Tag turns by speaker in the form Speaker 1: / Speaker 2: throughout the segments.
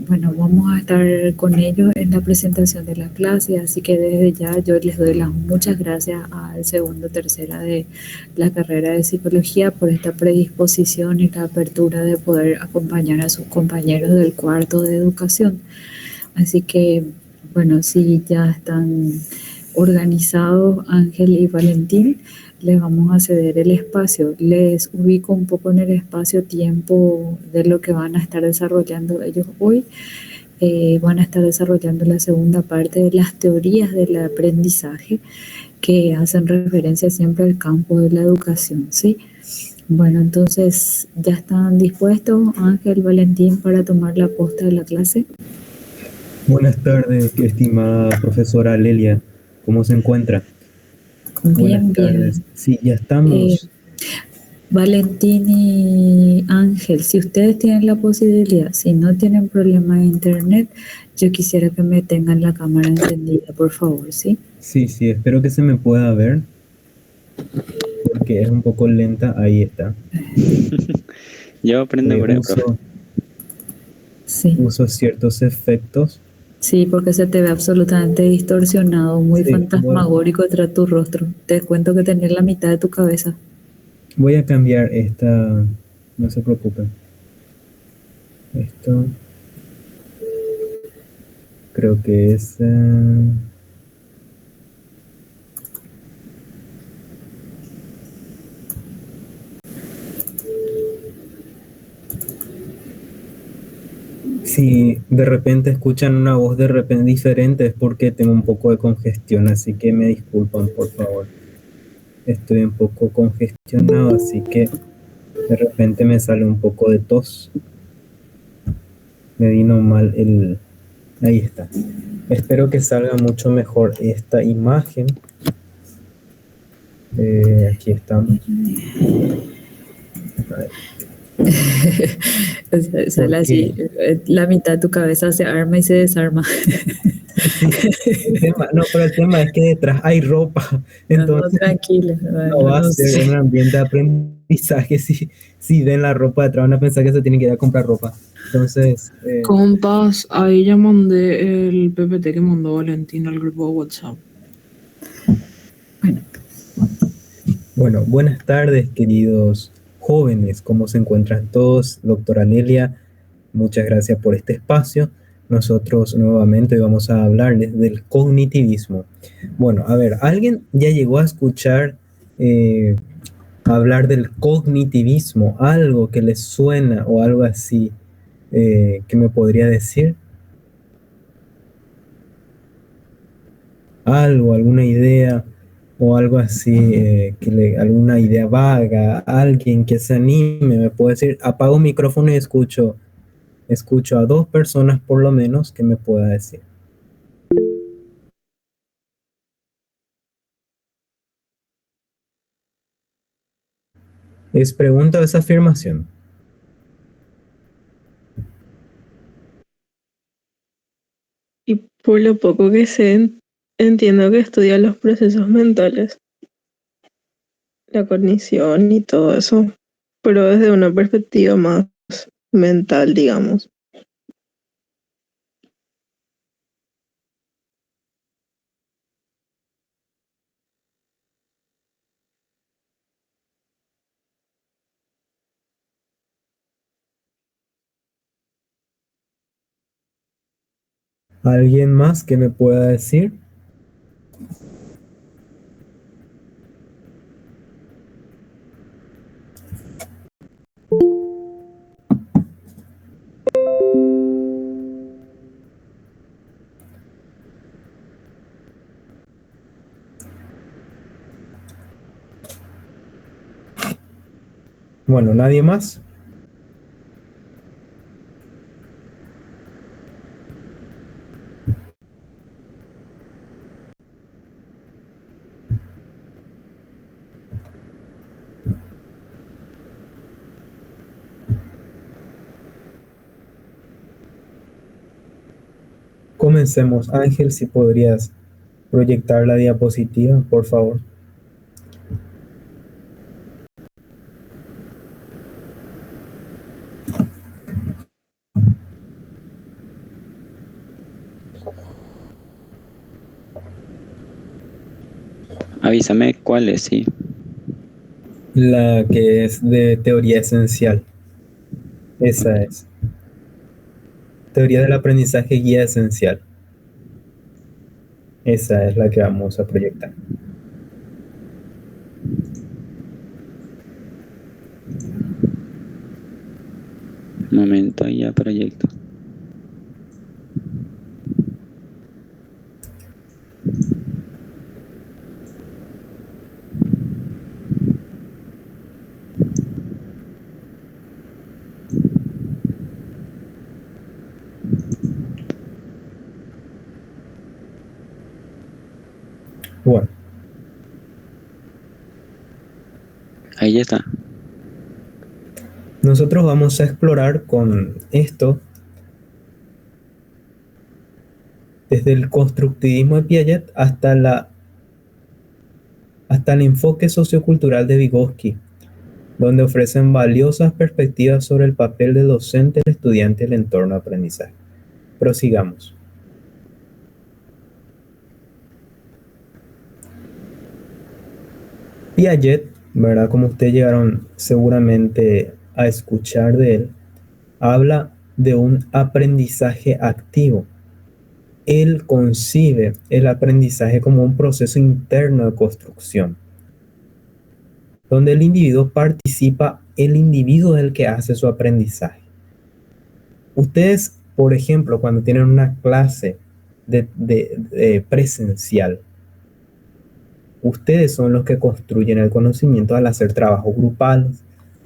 Speaker 1: Bueno, vamos a estar con ellos en la presentación de la clase, así que desde ya yo les doy las muchas gracias al segundo, tercera de la carrera de psicología por esta predisposición y la apertura de poder acompañar a sus compañeros del cuarto de educación. Así que, bueno, si ya están organizados Ángel y Valentín, les vamos a ceder el espacio. Les ubico un poco en el espacio-tiempo de lo que van a estar desarrollando ellos hoy. Van a estar desarrollando la segunda parte de las teorías del aprendizaje que hacen referencia siempre al campo de la educación, ¿sí? Bueno, entonces, ¿ya están dispuestos Ángel, Valentín, para tomar la posta de la clase?
Speaker 2: Buenas tardes, estimada profesora Lelia. ¿Cómo se encuentra? Buenas
Speaker 1: Bien,
Speaker 2: tardes.
Speaker 1: bien.
Speaker 2: Sí, ya
Speaker 1: Eh,
Speaker 2: estamos.
Speaker 1: Valentín y Ángel, si ustedes tienen la posibilidad, si no tienen problema de internet, yo quisiera que me tengan la cámara encendida, por favor, ¿sí?
Speaker 2: Sí, sí, espero que se me pueda ver porque es un poco lenta. Ahí está.
Speaker 3: Yo aprendo por ahí, profe.
Speaker 2: Uso,
Speaker 1: Sí,
Speaker 2: uso ciertos efectos.
Speaker 1: sí, porque se te ve absolutamente distorsionado, muy
Speaker 2: Sí,
Speaker 1: fantasmagórico detrás de tu rostro. Te cuento que tenés la mitad de tu cabeza.
Speaker 2: voy a cambiar esta. No se preocupen. Esto creo que es. Si de repente escuchan una voz de repente diferente es porque tengo un poco de congestión, así que me disculpan, por favor. Estoy un poco congestionado, así que de repente me sale un poco de tos. Me vino mal el... Ahí está. Espero que salga mucho mejor esta imagen. Aquí estamos. A ver.
Speaker 1: Sale así,
Speaker 2: Porque
Speaker 1: la mitad de tu cabeza se arma y se desarma.
Speaker 2: sí, pero el tema es que detrás hay ropa,
Speaker 1: No, no,
Speaker 2: entonces
Speaker 1: tranquila,
Speaker 2: no
Speaker 1: bueno,
Speaker 2: va a
Speaker 1: no
Speaker 2: ser un
Speaker 1: sé.
Speaker 2: ambiente de aprendizaje si ven la ropa detrás, van a pensar que se tienen que ir a comprar ropa. Entonces,
Speaker 4: Compas, ahí ya mandé el PPT que mandó Valentín al grupo de WhatsApp.
Speaker 1: Bueno,
Speaker 2: bueno, buenas tardes, queridos jóvenes. ¿Cómo se encuentran todos? Doctora Nelia, muchas gracias por este espacio. Nosotros nuevamente vamos a hablarles del cognitivismo. Bueno, a ver, ¿alguien ya llegó a escuchar hablar del cognitivismo? ¿Algo que les suena o algo así que me podría decir? ¿Algo, alguna idea o algo así, alguna idea vaga? ¿Alguien que se anime me puede decir? Apago el micrófono y escucho a dos personas por lo menos que me pueda decir. ¿Es pregunta o es afirmación?
Speaker 5: Y por lo poco que sé, entiendo que estudia los procesos mentales, la cognición y todo eso, pero desde una perspectiva más mental, digamos.
Speaker 2: ¿Alguien más que me pueda decir? Bueno, ¿nadie más? Comencemos. Ángel, si podrías proyectar la diapositiva, por favor.
Speaker 3: Avísame cuál es, sí.
Speaker 2: La que es de teoría esencial. Esa es. Teoría del aprendizaje guía esencial. Esa es la que vamos a proyectar.
Speaker 3: Un momento, ya proyecto.
Speaker 2: Bueno,
Speaker 3: Ahí ya está.
Speaker 2: nosotros vamos a explorar con esto desde el constructivismo de Piaget hasta el enfoque sociocultural de Vygotsky, donde ofrecen valiosas perspectivas sobre el papel del docente, el estudiante y el entorno de aprendizaje. Prosigamos. Piaget, ¿verdad? Como ustedes llegaron seguramente a escuchar de él, habla de un aprendizaje activo. Él concibe el aprendizaje como un proceso interno de construcción, donde el individuo participa, el individuo es el que hace su aprendizaje. Ustedes, por ejemplo, cuando tienen una clase de presencial, ustedes son los que construyen el conocimiento al hacer trabajos grupales,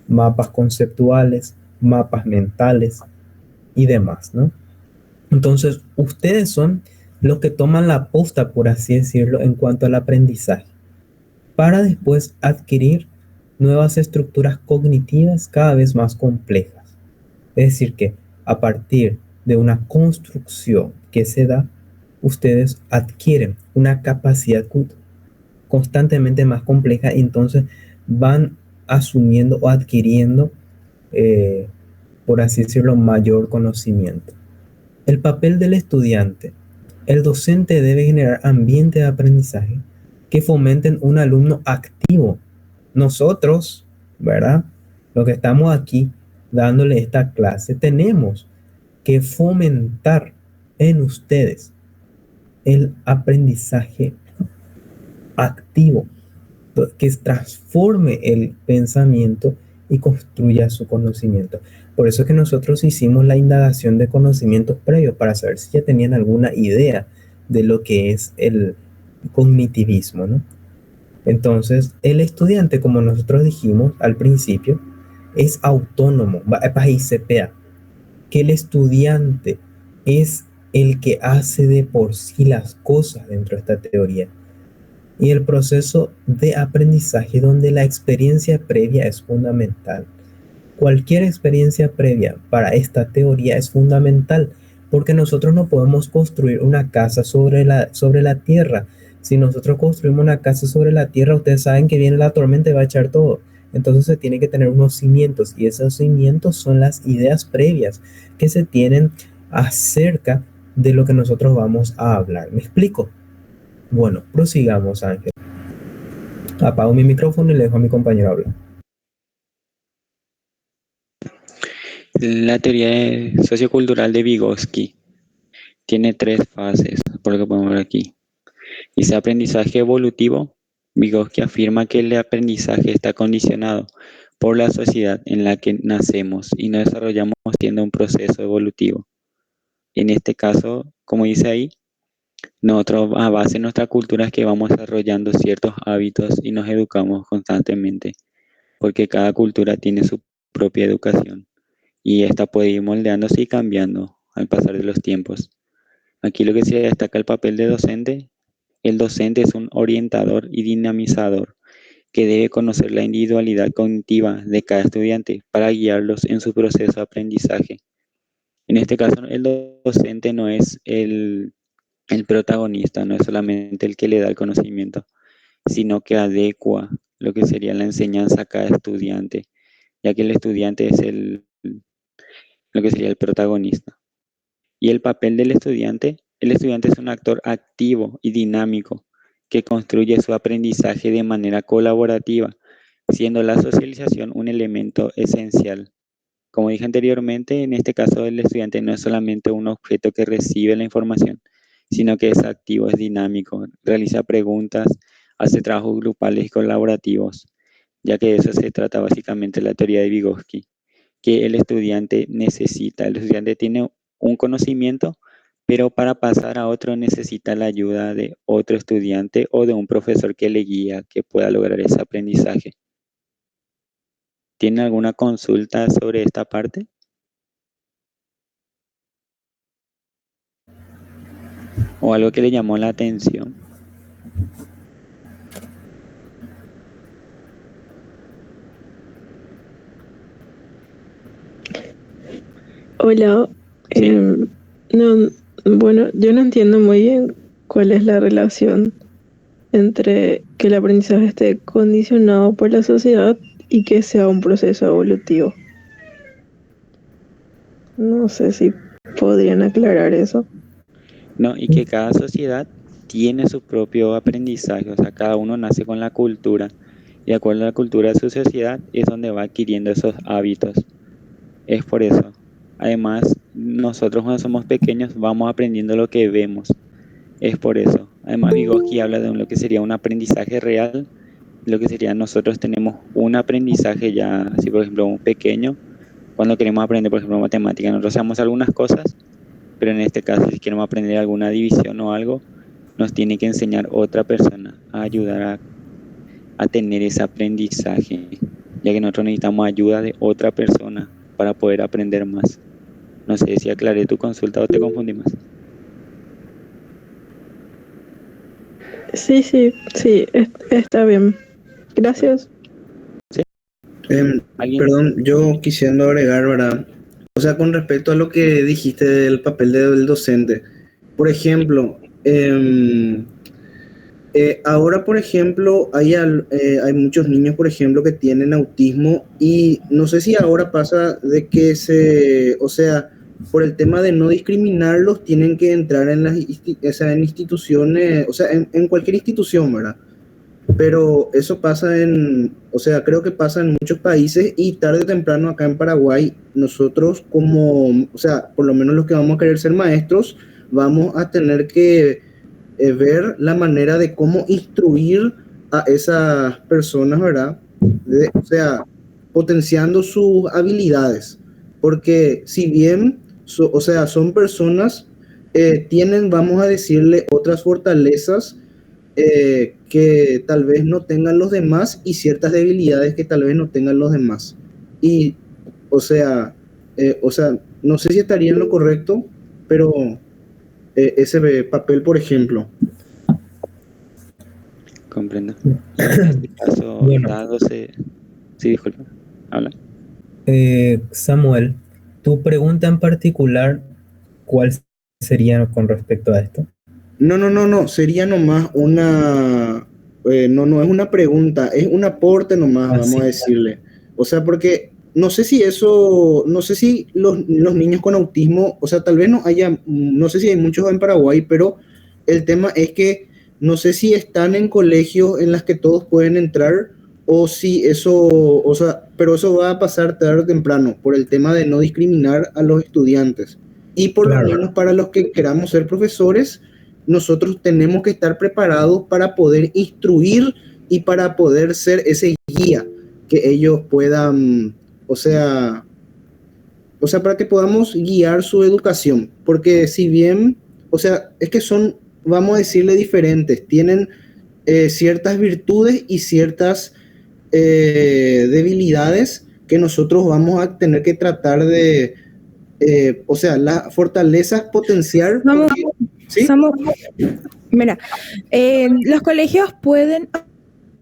Speaker 2: mapas conceptuales, mapas mentales y demás, ¿no? Entonces, ustedes son los que toman la posta, por así decirlo, en cuanto al aprendizaje, para después adquirir nuevas estructuras cognitivas cada vez más complejas. Es decir, que a partir de una construcción que se da, ustedes adquieren una capacidad constantemente más compleja y entonces van asumiendo o adquiriendo, eh, por así decirlo, mayor conocimiento. El papel del estudiante. El docente debe generar ambientes de aprendizaje que fomenten un alumno activo. Nosotros, ¿verdad? Los que estamos aquí dándole esta clase, tenemos que fomentar en ustedes el aprendizaje activo, que transforme el pensamiento y construya su conocimiento. Por eso es que nosotros hicimos la indagación de conocimientos previos para saber si ya tenían alguna idea de lo que es el cognitivismo, ¿no? Entonces, el estudiante, como nosotros dijimos al principio, es autónomo, que el estudiante es el que hace de por sí las cosas dentro de esta teoría y el proceso de aprendizaje donde la experiencia previa es fundamental. Cualquier experiencia previa para esta teoría es fundamental porque nosotros no podemos construir una casa sobre la tierra. Si nosotros construimos una casa sobre la tierra, ustedes saben que viene la tormenta y va a echar todo. Entonces se tiene que tener unos cimientos y esos cimientos son las ideas previas que se tienen acerca de lo que nosotros vamos a hablar. ¿Me explico? Bueno, prosigamos, Ángel. Apago mi micrófono y le dejo a mi compañero hablar.
Speaker 3: La teoría sociocultural de Vygotsky tiene 3 fases, por lo que podemos ver aquí. Dice aprendizaje evolutivo. Vygotsky afirma que el aprendizaje está condicionado por la sociedad en la que nacemos y nos desarrollamos siendo un proceso evolutivo. En este caso, como dice ahí, nosotros a base de nuestra cultura es que vamos desarrollando ciertos hábitos y nos educamos constantemente, porque cada cultura tiene su propia educación y esta puede ir moldeándose y cambiando al pasar de los tiempos. Aquí lo que se destaca el papel de docente. El docente es un orientador y dinamizador que debe conocer la individualidad cognitiva de cada estudiante para guiarlos en su proceso de aprendizaje. En este caso, el docente no es el protagonista, no es solamente el que le da el conocimiento, sino que adecua lo que sería la enseñanza a cada estudiante, ya que el estudiante es lo que sería el protagonista. Y el papel del estudiante El estudiante es un actor activo y dinámico que construye su aprendizaje de manera colaborativa, siendo la socialización un elemento esencial. Como dije anteriormente, en este caso el estudiante no es solamente un objeto que recibe la información, sino que es activo, es dinámico, realiza preguntas, hace trabajos grupales y colaborativos, ya que de eso se trata básicamente la teoría de Vygotsky, que el estudiante necesita. El estudiante tiene un conocimiento, pero para pasar a otro necesita la ayuda de otro estudiante o de un profesor que le guía, que pueda lograr ese aprendizaje. ¿Tiene alguna consulta sobre esta parte? ¿O algo que le llamó la atención?
Speaker 5: Hola,
Speaker 3: Sí.
Speaker 5: no, bueno, yo no entiendo muy bien cuál es la relación entre que el aprendizaje esté condicionado por la sociedad y que sea un proceso evolutivo. No sé si podrían aclarar eso.
Speaker 3: No, y que cada sociedad tiene su propio aprendizaje, o sea, cada uno nace con la cultura, y de acuerdo a la cultura de su sociedad es donde va adquiriendo esos hábitos. Es por eso. Además, nosotros cuando somos pequeños vamos aprendiendo lo que vemos. Es por eso. Además, Vygotsky habla de lo que sería un aprendizaje real, lo que sería nosotros tenemos un aprendizaje ya, así por ejemplo, un pequeño, cuando queremos aprender, por ejemplo, matemática, nosotros sabemos algunas cosas, pero en este caso, si queremos aprender alguna división o algo, nos tiene que enseñar otra persona a ayudar a tener ese aprendizaje, ya que nosotros necesitamos ayuda de otra persona para poder aprender más. No sé si aclaré tu consulta o te confundí más.
Speaker 5: Sí, está bien. Gracias.
Speaker 3: ¿Alguien?
Speaker 6: Perdón, yo quisiendo agregar, ¿verdad? O sea, con respecto a lo que dijiste del papel del docente, por ejemplo, ahora, por ejemplo, hay muchos niños, por ejemplo, que tienen autismo y no sé si ahora pasa de que o sea, por el tema de no discriminarlos, tienen que entrar en o sea, en instituciones, o sea, en cualquier institución, ¿verdad? Pero eso pasa o sea, creo que pasa en muchos países y tarde o temprano acá en Paraguay, nosotros como, o sea, por lo menos los que vamos a querer ser maestros, vamos a tener que ver la manera de cómo instruir a esas personas, ¿verdad? O sea, potenciando sus habilidades. Porque si bien, o sea, son personas, tienen, vamos a decirle, otras fortalezas que tal vez no tengan los demás y ciertas debilidades que tal vez no tengan los demás. Y, o sea, no sé si estaría en lo correcto, pero ese papel, por ejemplo.
Speaker 3: Comprendo. Y en este caso,
Speaker 2: Bueno.
Speaker 3: dándose... Sí, disculpa. Habla.
Speaker 2: Samuel, tu pregunta en particular, ¿cuál sería con respecto a esto?
Speaker 6: No, sería nomás no es una pregunta, es un aporte nomás, vamos a decirle. O sea, porque no sé si los niños con autismo, o sea, tal vez no sé si hay muchos en Paraguay, pero el tema es que no sé si están en colegios en las que todos pueden entrar o si o sea, pero eso va a pasar tarde o temprano por el tema de no discriminar a los estudiantes. Y por lo menos para los que queramos ser profesores, nosotros tenemos que estar preparados para poder instruir y para poder ser ese guía que ellos puedan, o sea, para que podamos guiar su educación, porque si bien, o sea, es que son, vamos a decirle, diferentes, tienen ciertas virtudes y ciertas debilidades que nosotros vamos a tener que tratar de, o sea, las fortalezas potenciar.
Speaker 7: Vamos,
Speaker 6: ¿Sí?
Speaker 7: Mira, los colegios pueden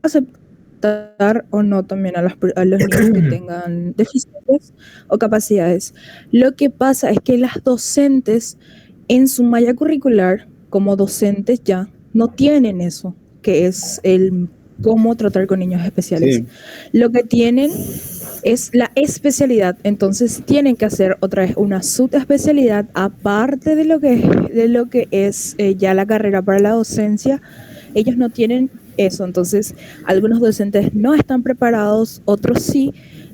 Speaker 7: aceptar o no también a los niños que tengan deficiencias o capacidades. Lo que pasa es que las docentes en su malla curricular, como docentes ya, no tienen eso, que es el cómo tratar con niños especiales.
Speaker 6: Sí.
Speaker 7: Lo que tienen es la especialidad. Entonces tienen que hacer otra vez una subespecialidad aparte de lo que es ya la carrera para la docencia. Ellos no tienen eso. Entonces algunos docentes no están preparados, otros sí.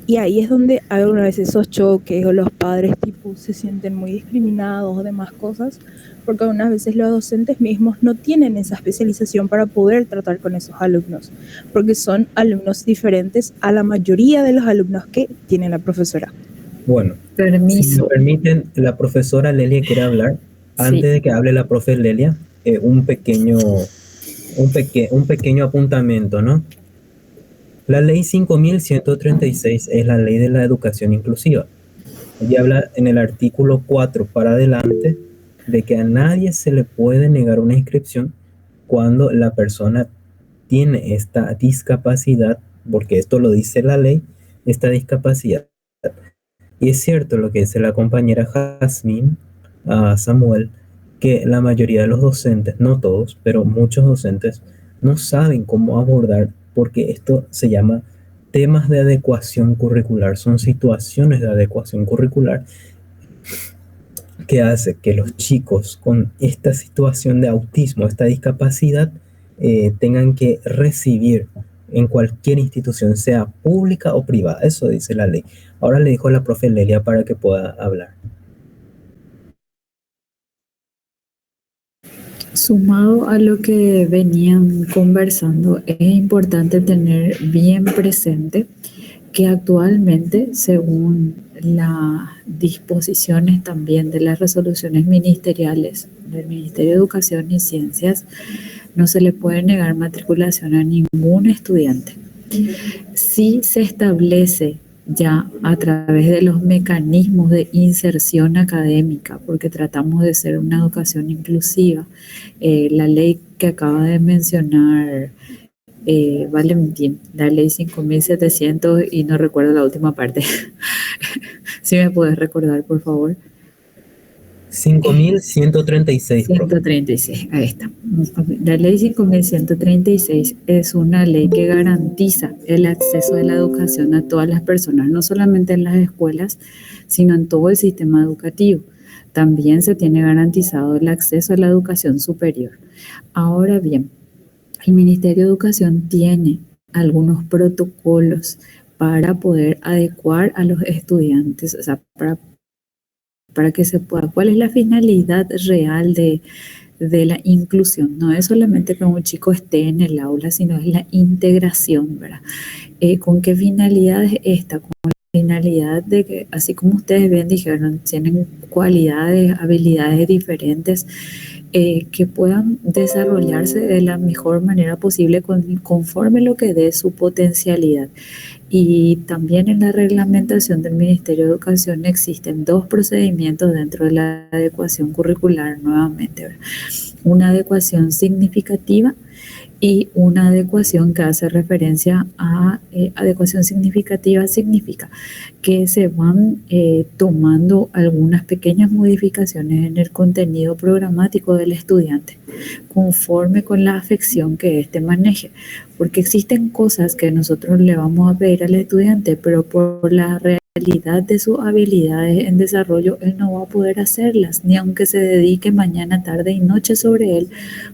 Speaker 7: Y ahí es donde hay algunas veces esos choques o los padres tipo se sienten muy discriminados o demás cosas, porque algunas veces los docentes mismos no tienen esa especialización para poder tratar con esos alumnos, porque son alumnos diferentes a la mayoría de los alumnos que tiene la profesora.
Speaker 2: Bueno, si
Speaker 1: Permiso.
Speaker 2: me permiten, la profesora Lelia quiere hablar. Antes
Speaker 1: Sí.
Speaker 2: de que hable la profe Lelia, un pequeño apuntamiento, ¿no? La ley 5136 es la ley de la educación inclusiva. Ella habla en el artículo 4 para adelante de que a nadie se le puede negar una inscripción cuando la persona tiene esta discapacidad, porque esto lo dice la ley, esta discapacidad. Y es cierto lo que dice la compañera Jazmín, Samuel, que la mayoría de los docentes, no todos, pero muchos docentes, no saben cómo abordar, porque esto se llama temas de adecuación curricular, son situaciones de adecuación curricular que hace que los chicos con esta situación de autismo, esta discapacidad, tengan que recibir en cualquier institución, sea pública o privada. Eso dice la ley. Ahora le dijo a la profe Lelia para que pueda hablar.
Speaker 1: Sumado a lo que venían conversando, es importante tener bien presente que actualmente, según las disposiciones también de las resoluciones ministeriales del Ministerio de Educación y Ciencias, no se le puede negar matriculación a ningún estudiante. Sí se establece ya a través de los mecanismos de inserción académica, porque tratamos de ser una educación inclusiva. La ley que acaba de mencionar Valentín, la ley 5700 y no recuerdo la última parte. Si me puedes recordar, por favor.
Speaker 2: 5136, profe.
Speaker 1: 136, ahí está. La ley 5136 es una ley que garantiza el acceso de la educación a todas las personas, no solamente en las escuelas, sino en todo el sistema educativo. También se tiene garantizado el acceso a la educación superior. Ahora bien, el Ministerio de Educación tiene algunos protocolos para poder adecuar a los estudiantes, o sea, para que se pueda. ¿Cuál es la finalidad real de la inclusión? No es solamente que un chico esté en el aula, sino es la integración, ¿verdad? ¿Con qué finalidad es esta? Con la finalidad de que, así como ustedes bien dijeron, tienen cualidades, habilidades diferentes, que puedan desarrollarse de la mejor manera posible conforme lo que dé su potencialidad. Y también en la reglamentación del Ministerio de Educación existen dos procedimientos dentro de la adecuación curricular nuevamente, ¿verdad? Una adecuación significativa y una adecuación que hace referencia a adecuación significativa significa que se van tomando algunas pequeñas modificaciones en el contenido programático del estudiante conforme con la afección que éste maneje, porque existen cosas que nosotros le vamos a pedir al estudiante, pero por la realidad de sus habilidades en desarrollo, él no va a poder hacerlas, ni aunque se dedique mañana, tarde y noche sobre él,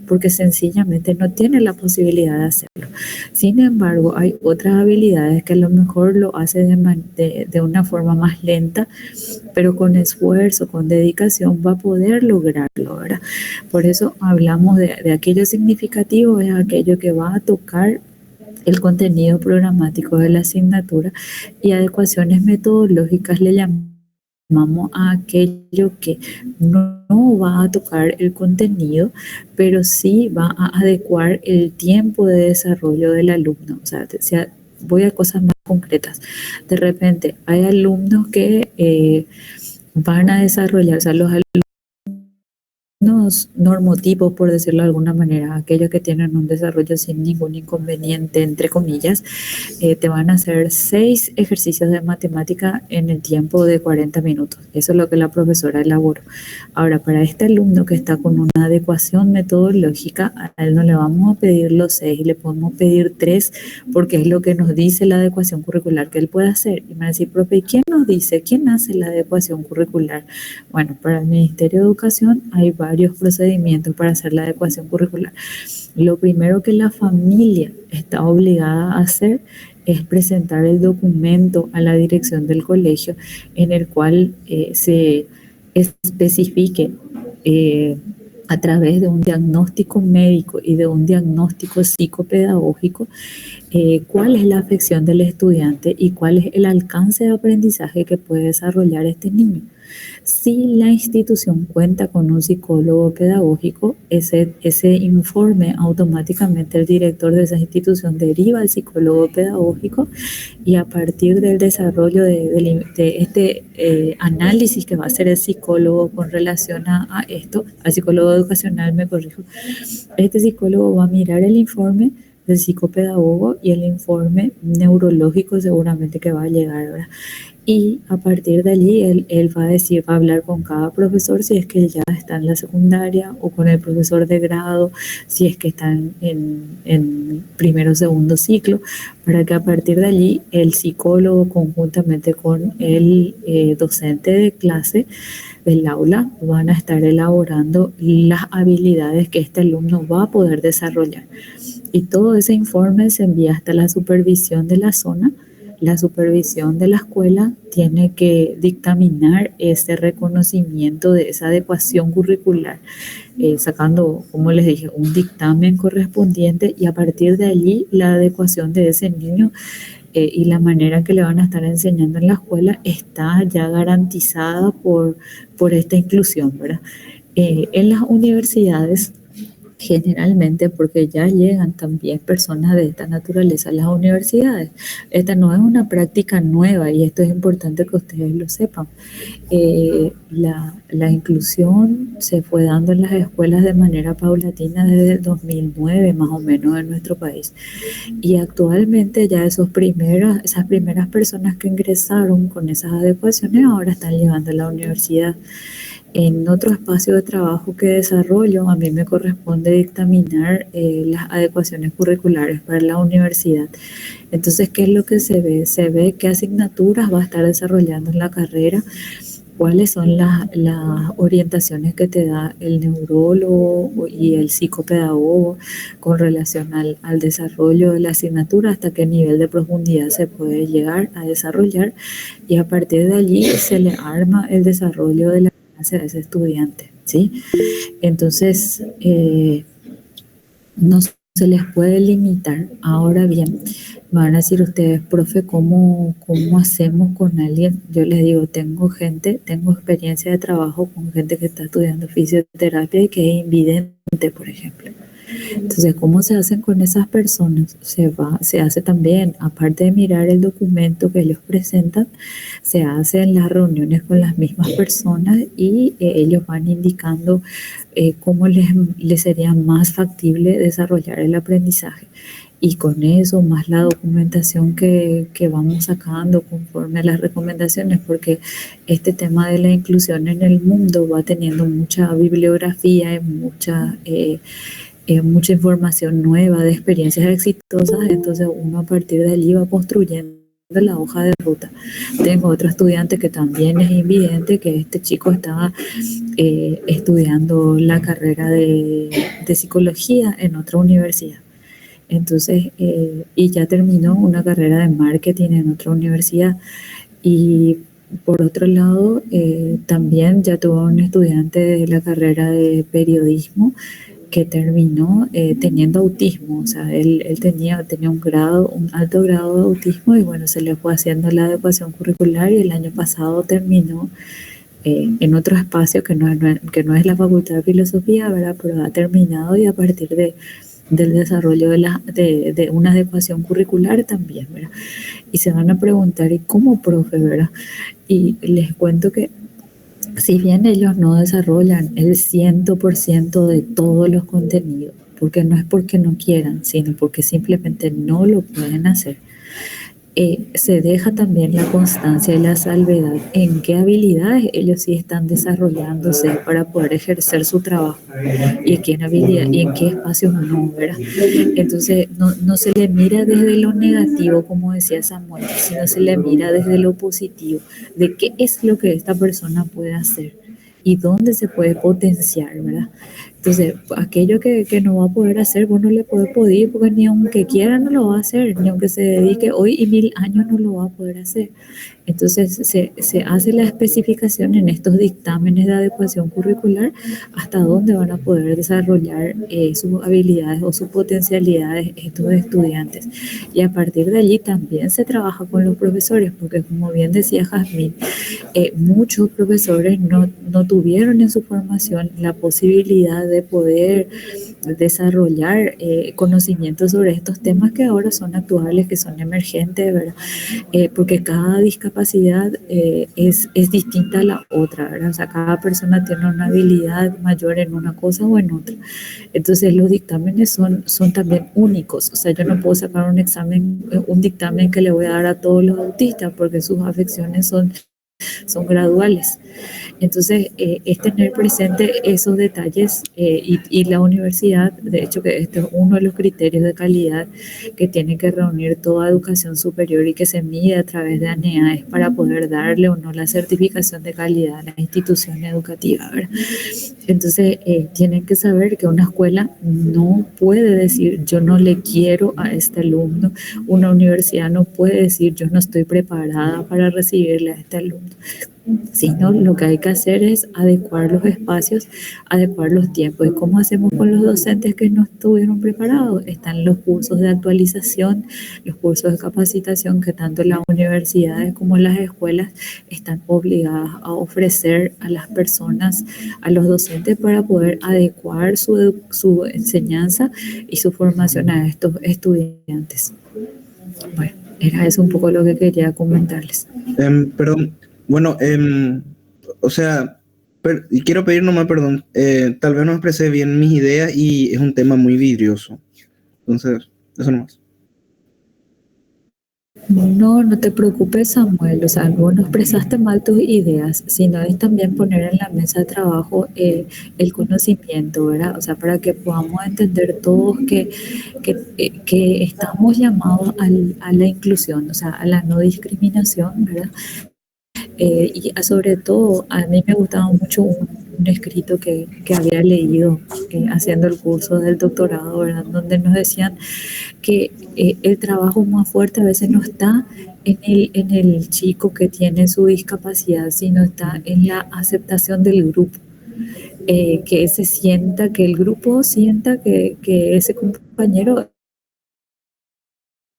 Speaker 1: porque sencillamente no tiene la posibilidad de hacerlo. Sin embargo, hay otras habilidades que a lo mejor lo hace de una forma más lenta, pero con esfuerzo, con dedicación va a poder lograrlo, ¿verdad? Por eso hablamos de aquello significativo, es aquello que va a tocar el contenido programático de la asignatura, y adecuaciones metodológicas le llamamos a aquello que no va a tocar el contenido, pero sí va a adecuar el tiempo de desarrollo del alumno. O sea, voy a cosas más concretas. De repente hay alumnos que van a desarrollar, o sea, los alumnos normotipos, por decirlo de alguna manera, aquellos que tienen un desarrollo sin ningún inconveniente, entre comillas, te van a hacer 6 ejercicios de matemática en el tiempo de 40 minutos. Eso es lo que la profesora elaboró. Ahora, para este alumno que está con una adecuación metodológica, a él no le vamos a pedir los 6, le podemos pedir 3, porque es lo que nos dice la adecuación curricular que él puede hacer. Y me van a decir, profe, ¿quién nos dice? ¿Quién hace la adecuación curricular? Bueno, para el Ministerio de Educación hay varios procedimientos para hacer la adecuación curricular. Lo primero que la familia está obligada a hacer es presentar el documento a la dirección del colegio en el cual se especifique a través de un diagnóstico médico y de un diagnóstico psicopedagógico cuál es la afección del estudiante y cuál es el alcance de aprendizaje que puede desarrollar este niño. Si la institución cuenta con un psicólogo pedagógico, ese informe automáticamente el director de esa institución deriva al psicólogo pedagógico y a partir del desarrollo de este análisis que va a hacer el psicólogo con relación a esto, al psicólogo educacional, me corrijo, este psicólogo va a mirar el informe del psicopedagogo y el informe neurológico seguramente que va a llegar ahora. Y a partir de allí él va a hablar con cada profesor si es que él ya está en la secundaria o con el profesor de grado si es que están en primero o segundo ciclo, para que a partir de allí el psicólogo conjuntamente con el docente de clase del aula van a estar elaborando las habilidades que este alumno va a poder desarrollar. Y todo ese informe se envía hasta la supervisión de la zona. La supervisión de la escuela tiene que dictaminar ese reconocimiento de esa adecuación curricular, sacando, como les dije, un dictamen correspondiente y a partir de allí la adecuación de ese niño y la manera que le van a estar enseñando en la escuela está ya garantizada por esta inclusión, ¿verdad? En las universidades, generalmente, porque ya llegan también personas de esta naturaleza a las universidades. Esta no es una práctica nueva y esto es importante que ustedes lo sepan. La inclusión se fue dando en las escuelas de manera paulatina desde el 2009 más o menos en nuestro país. Y actualmente ya esas primeras personas que ingresaron con esas adecuaciones ahora están llegando a la universidad. En otro espacio de trabajo que desarrollo, a mí me corresponde dictaminar las adecuaciones curriculares para la universidad. Entonces, ¿qué es lo que se ve? Se ve qué asignaturas va a estar desarrollando en la carrera, cuáles son las orientaciones que te da el neurólogo y el psicopedagogo con relación al desarrollo de la asignatura, hasta qué nivel de profundidad se puede llegar a desarrollar y a partir de allí se le arma el desarrollo de la clase a ese estudiante, ¿sí? Entonces, no se les puede limitar. Ahora bien, me van a decir ustedes, profe, ¿cómo hacemos con alguien? Yo les digo, tengo experiencia de trabajo con gente que está estudiando fisioterapia y que es invidente, por ejemplo. Entonces, ¿cómo se hacen con esas personas? Se hace también, aparte de mirar el documento que ellos presentan, se hacen las reuniones con las mismas personas y ellos van indicando cómo les sería más factible desarrollar el aprendizaje. Y con eso, más la documentación que vamos sacando conforme a las recomendaciones, porque este tema de la inclusión en el mundo va teniendo mucha bibliografía y mucha información nueva de experiencias exitosas, entonces uno a partir de allí va construyendo la hoja de ruta. Tengo otro estudiante que también es invidente, que este chico estaba estudiando la carrera de psicología en otra universidad. Entonces, y ya terminó una carrera de marketing en otra universidad. Y por otro lado, también ya tuvo un estudiante de la carrera de periodismo que terminó teniendo autismo, o sea, él tenía un alto grado de autismo y bueno, se le fue haciendo la adecuación curricular y el año pasado terminó en otro espacio que no es la Facultad de Filosofía, ¿verdad? Pero ha terminado y a partir del desarrollo de una adecuación curricular también, ¿verdad? Y se van a preguntar, ¿y cómo, profe, verdad? Y les cuento que Si bien ellos no desarrollan el 100% de todos los contenidos, porque no es porque no quieran, sino porque simplemente no lo pueden hacer, se deja también la constancia y la salvedad en qué habilidades ellos sí están desarrollándose para poder ejercer su trabajo y en qué habilidad y en qué espacios no, ¿verdad? Entonces no se le mira desde lo negativo, como decía Samuel, sino se le mira desde lo positivo, de qué es lo que esta persona puede hacer y dónde se puede potenciar, ¿verdad? Entonces, aquello que no va a poder hacer, vos no le podés pedir porque ni aunque quiera no lo va a hacer, ni aunque se dedique hoy y 1000 años no lo va a poder hacer. Entonces, se hace la especificación en estos dictámenes de adecuación curricular hasta dónde van a poder desarrollar sus habilidades o sus potencialidades estos estudiantes. Y a partir de allí también se trabaja con los profesores, porque como bien decía Jazmín, muchos profesores no tuvieron en su formación la posibilidad de poder desarrollar conocimientos sobre estos temas que ahora son actuales, que son emergentes, ¿verdad? Porque cada discapacidad es distinta a la otra, ¿verdad? O sea, cada persona tiene una habilidad mayor en una cosa o en otra. Entonces los dictámenes son también únicos. O sea, yo no puedo sacar un dictamen que le voy a dar a todos los autistas porque sus afecciones son graduales. Entonces, es tener presente esos detalles y la universidad, de hecho que este es uno de los criterios de calidad que tiene que reunir toda educación superior y que se mide a través de ANEA, es para poder darle o no la certificación de calidad a la institución educativa, ¿verdad? Entonces, tienen que saber que una escuela no puede decir yo no le quiero a este alumno, una universidad no puede decir yo no estoy preparada para recibirle a este alumno, sino lo que hay que hacer es adecuar los espacios, adecuar los tiempos. ¿Y cómo hacemos con los docentes que no estuvieron preparados? Están los cursos de actualización, los cursos de capacitación que tanto las universidades como las escuelas están obligadas a ofrecer a las personas, a los docentes, para poder adecuar su enseñanza y su formación a estos estudiantes. Bueno, era eso un poco lo que quería comentarles.
Speaker 6: Perdón, bueno, o sea, y quiero pedir nomás perdón, tal vez no expresé bien mis ideas y es un tema muy vidrioso. Entonces, eso nomás.
Speaker 1: No te preocupes, Samuel. O sea, vos no expresaste mal tus ideas, sino es también poner en la mesa de trabajo el conocimiento, ¿verdad? O sea, para que podamos entender todos que estamos llamados a la inclusión, o sea, a la no discriminación, ¿verdad? Y sobre todo, a mí me gustaba mucho un escrito que había leído haciendo el curso del doctorado, ¿verdad? Donde nos decían que el trabajo más fuerte a veces no está en el chico que tiene su discapacidad, sino está en la aceptación del grupo. Que se sienta, que el grupo sienta que ese compañero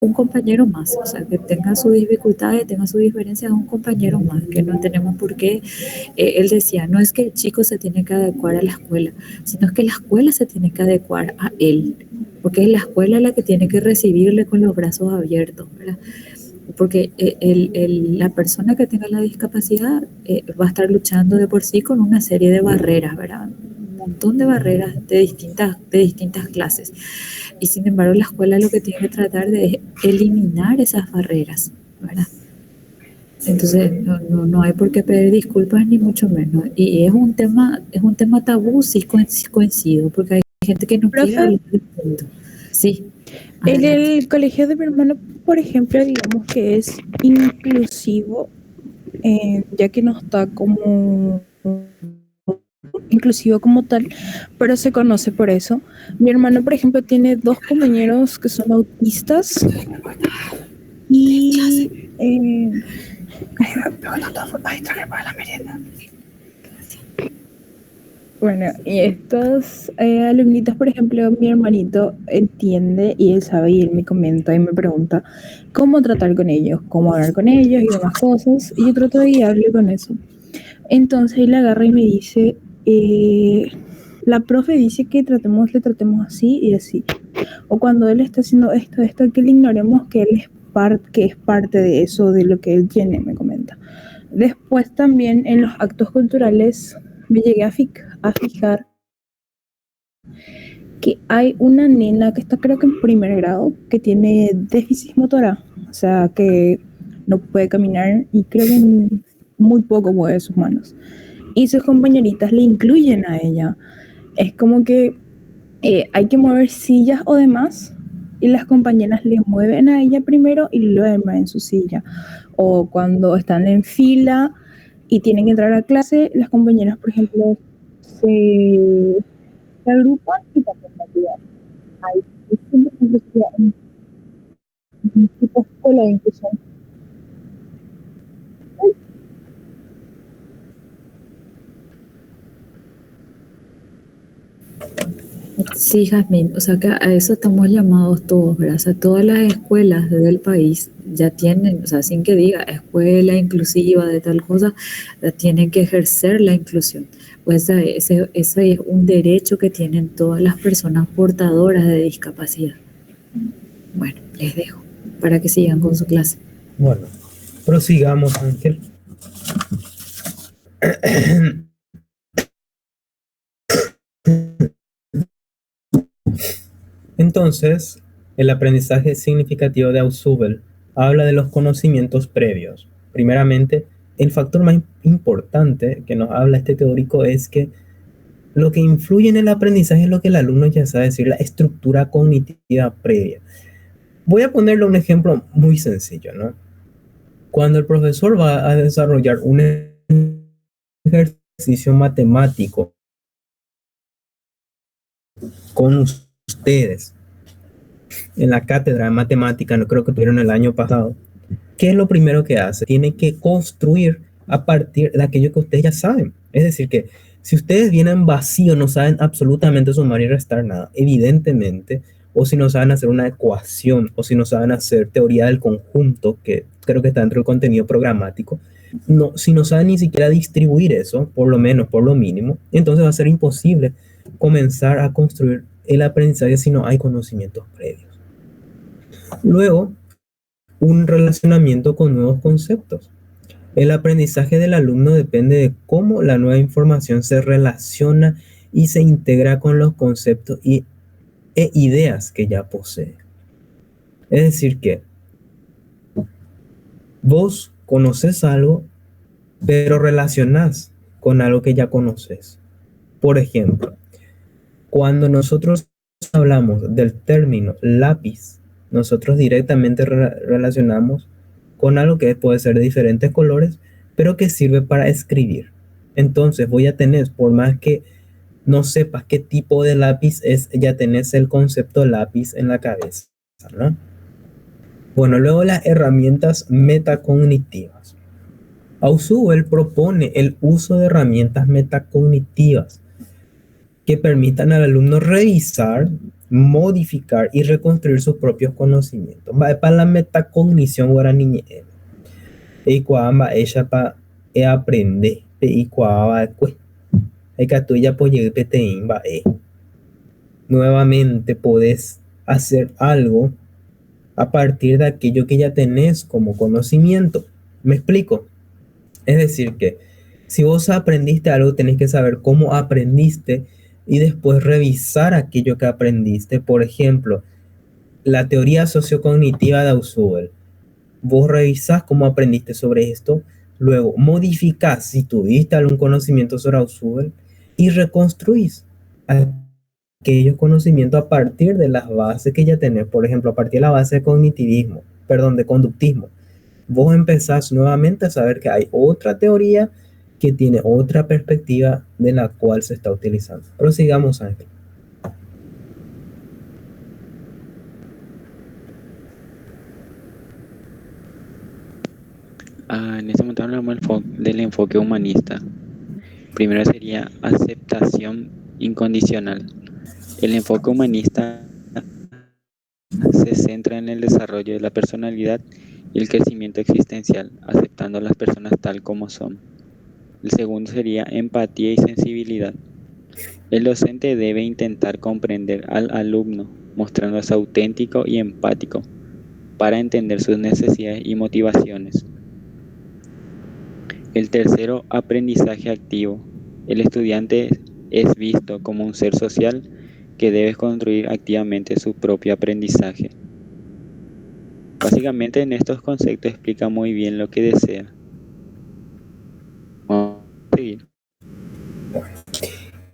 Speaker 1: un compañero más, o sea, que tenga sus dificultades, tenga sus diferencias, es un compañero más, que no tenemos por qué. Él decía, no es que el chico se tiene que adecuar a la escuela, sino es que la escuela se tiene que adecuar a él, porque es la escuela la que tiene que recibirle con los brazos abiertos, ¿verdad? Porque la persona que tenga la discapacidad va a estar luchando de por sí con una serie de barreras, ¿verdad? Un montón de barreras de distintas clases. Y sin embargo, la escuela lo que tiene que tratar de es eliminar esas barreras, ¿verdad? Entonces, no hay por qué pedir disculpas ni mucho menos. Y es un tema tabú, sí coincido, porque hay gente que no quiere hablar del punto. Sí.
Speaker 7: En el colegio de mi hermano, por ejemplo, digamos que es inclusivo, ya que no está como inclusivo como tal, pero se conoce por eso. Mi hermano, por ejemplo, tiene 2 compañeros que son autistas y bueno, y estos alumnitos, por ejemplo, mi hermanito entiende y él sabe y él me comenta y me pregunta cómo tratar con ellos, cómo hablar con ellos y demás cosas, y yo trato de guiarle con eso. Entonces él agarra y me dice, la profe dice que le tratemos así y así. O cuando él está haciendo esto, que le ignoremos que él es parte de eso, de lo que él tiene, me comenta. Después también en los actos culturales me llegué a fijar que hay una nena que está creo que en primer grado que tiene déficit motora, o sea que no puede caminar y creo que muy poco mueve sus manos. Y sus compañeritas le incluyen a ella. Es como que hay que mover sillas o demás y las compañeras le mueven a ella primero y luego mueven su silla. O cuando están en fila y tienen que entrar a clase, las compañeras, por ejemplo, se agrupan y también la ayudan. Hay siempre inclusive un tipo de escuela de inclusión.
Speaker 1: Sí, Jazmín, o sea que a eso estamos llamados todos, ¿verdad? O sea, todas las escuelas del país ya tienen, o sea, sin que diga escuela inclusiva de tal cosa, ya tienen que ejercer la inclusión. Pues ese es un derecho que tienen todas las personas portadoras de discapacidad. Bueno, les dejo para que sigan con su clase.
Speaker 2: Bueno, prosigamos, Ángel. Entonces, el aprendizaje significativo de Ausubel habla de los conocimientos previos. Primeramente, el factor más importante que nos habla este teórico es que lo que influye en el aprendizaje es lo que el alumno ya sabe, es decir, la estructura cognitiva previa. Voy a ponerle un ejemplo muy sencillo, ¿no? Cuando el profesor va a desarrollar un ejercicio matemático con ustedes en la cátedra de matemática, no creo que tuvieron el año pasado, ¿qué es lo primero que hace? Tiene que construir a partir de aquello que ustedes ya saben. Es decir, que si ustedes vienen vacíos, no saben absolutamente sumar y restar nada, evidentemente, o si no saben hacer una ecuación, o si no saben hacer teoría del conjunto, que creo que está dentro del contenido programático, no, si no saben ni siquiera distribuir eso, por lo menos, por lo mínimo, entonces va a ser imposible comenzar a construir el aprendizaje si no hay conocimientos previos. Luego, un relacionamiento con nuevos conceptos. El aprendizaje del alumno depende de cómo la nueva información se relaciona y se integra con los conceptos e ideas que ya posee. Es decir que vos conoces algo, pero relacionás con algo que ya conoces. Por ejemplo, cuando nosotros hablamos del término lápiz, nosotros directamente relacionamos con algo que puede ser de diferentes colores, pero que sirve para escribir. Entonces voy a tener, por más que no sepas qué tipo de lápiz es, ya tenés el concepto lápiz en la cabeza, ¿no? Bueno, luego las herramientas metacognitivas. Ausubel propone el uso de herramientas metacognitivas que permitan al alumno revisar, modificar y reconstruir sus propios conocimientos. Para la metacognición guaraní, y cuando ella para aprender, y cuando hay que tú ya puedes nuevamente podés hacer algo a partir de aquello que ya tenés como conocimiento. ¿Me explico? Es decir que si vos aprendiste algo, tenés que saber cómo aprendiste y después revisar aquello que aprendiste. Por ejemplo, la teoría sociocognitiva de Ausubel. Vos revisás cómo aprendiste sobre esto, luego modificás si tuviste algún conocimiento sobre Ausubel y reconstruís aquellos conocimientos a partir de las bases que ya tenés. Por ejemplo, a partir de la base de de conductismo. Vos empezás nuevamente a saber que hay otra teoría que tiene otra perspectiva de la cual se está utilizando. Prosigamos, Ángel.
Speaker 3: En este momento hablamos del enfoque humanista. Primero sería aceptación incondicional. El enfoque humanista se centra en el desarrollo de la personalidad y el crecimiento existencial, aceptando a las personas tal como son. El segundo sería empatía y sensibilidad. El docente debe intentar comprender al alumno, mostrándose auténtico y empático para entender sus necesidades y motivaciones. El tercero, aprendizaje activo. El estudiante es visto como un ser social que debe construir activamente su propio aprendizaje. Básicamente en estos conceptos explica muy bien lo que desea. Vamos a seguir.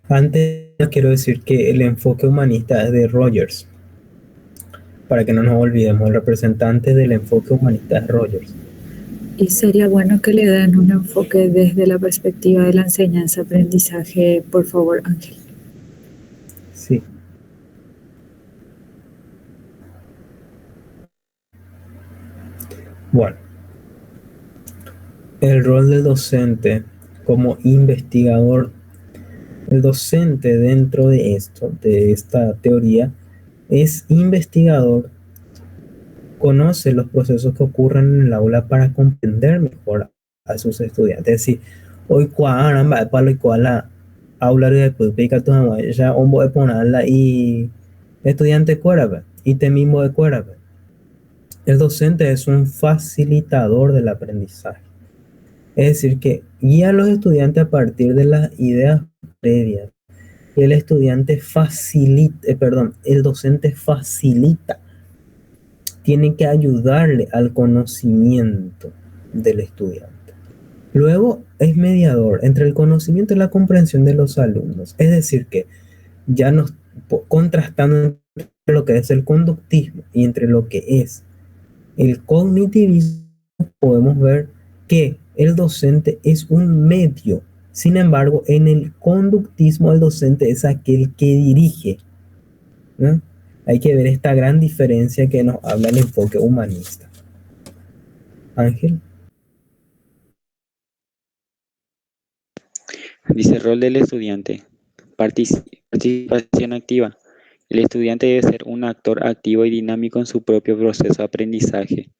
Speaker 2: Antes quiero decir que el enfoque humanista es de Rogers, para que no nos olvidemos, el representante del enfoque humanista es Rogers.
Speaker 1: Y sería bueno que le den un enfoque desde la perspectiva de la enseñanza-aprendizaje, por favor, Ángel.
Speaker 2: Sí. Bueno, el rol del docente como investigador. El docente dentro de esto, de esta teoría, es investigador, conoce los procesos que ocurren en el aula para comprender mejor a sus estudiantes. Es decir, hoy cuadran para la aula de pica tu ya un de ponerla y estudiante cuerda y te mismo de cuerda. El docente es un facilitador del aprendizaje. Es decir, que guía a los estudiantes a partir de las ideas previas. El estudiante facilita, el docente facilita, tiene que ayudarle al conocimiento del estudiante. Luego es mediador entre el conocimiento y la comprensión de los alumnos. Es decir, que ya nos contrastando entre lo que es el conductismo y entre lo que es el cognitivismo, podemos ver que el docente es un medio. Sin embargo, en el conductismo el docente es aquel que dirige, ¿no? Hay que ver esta gran diferencia que nos habla el enfoque humanista. Ángel.
Speaker 3: Dice rol del estudiante. Participación activa. El estudiante debe ser un actor activo y dinámico en su propio proceso de aprendizaje.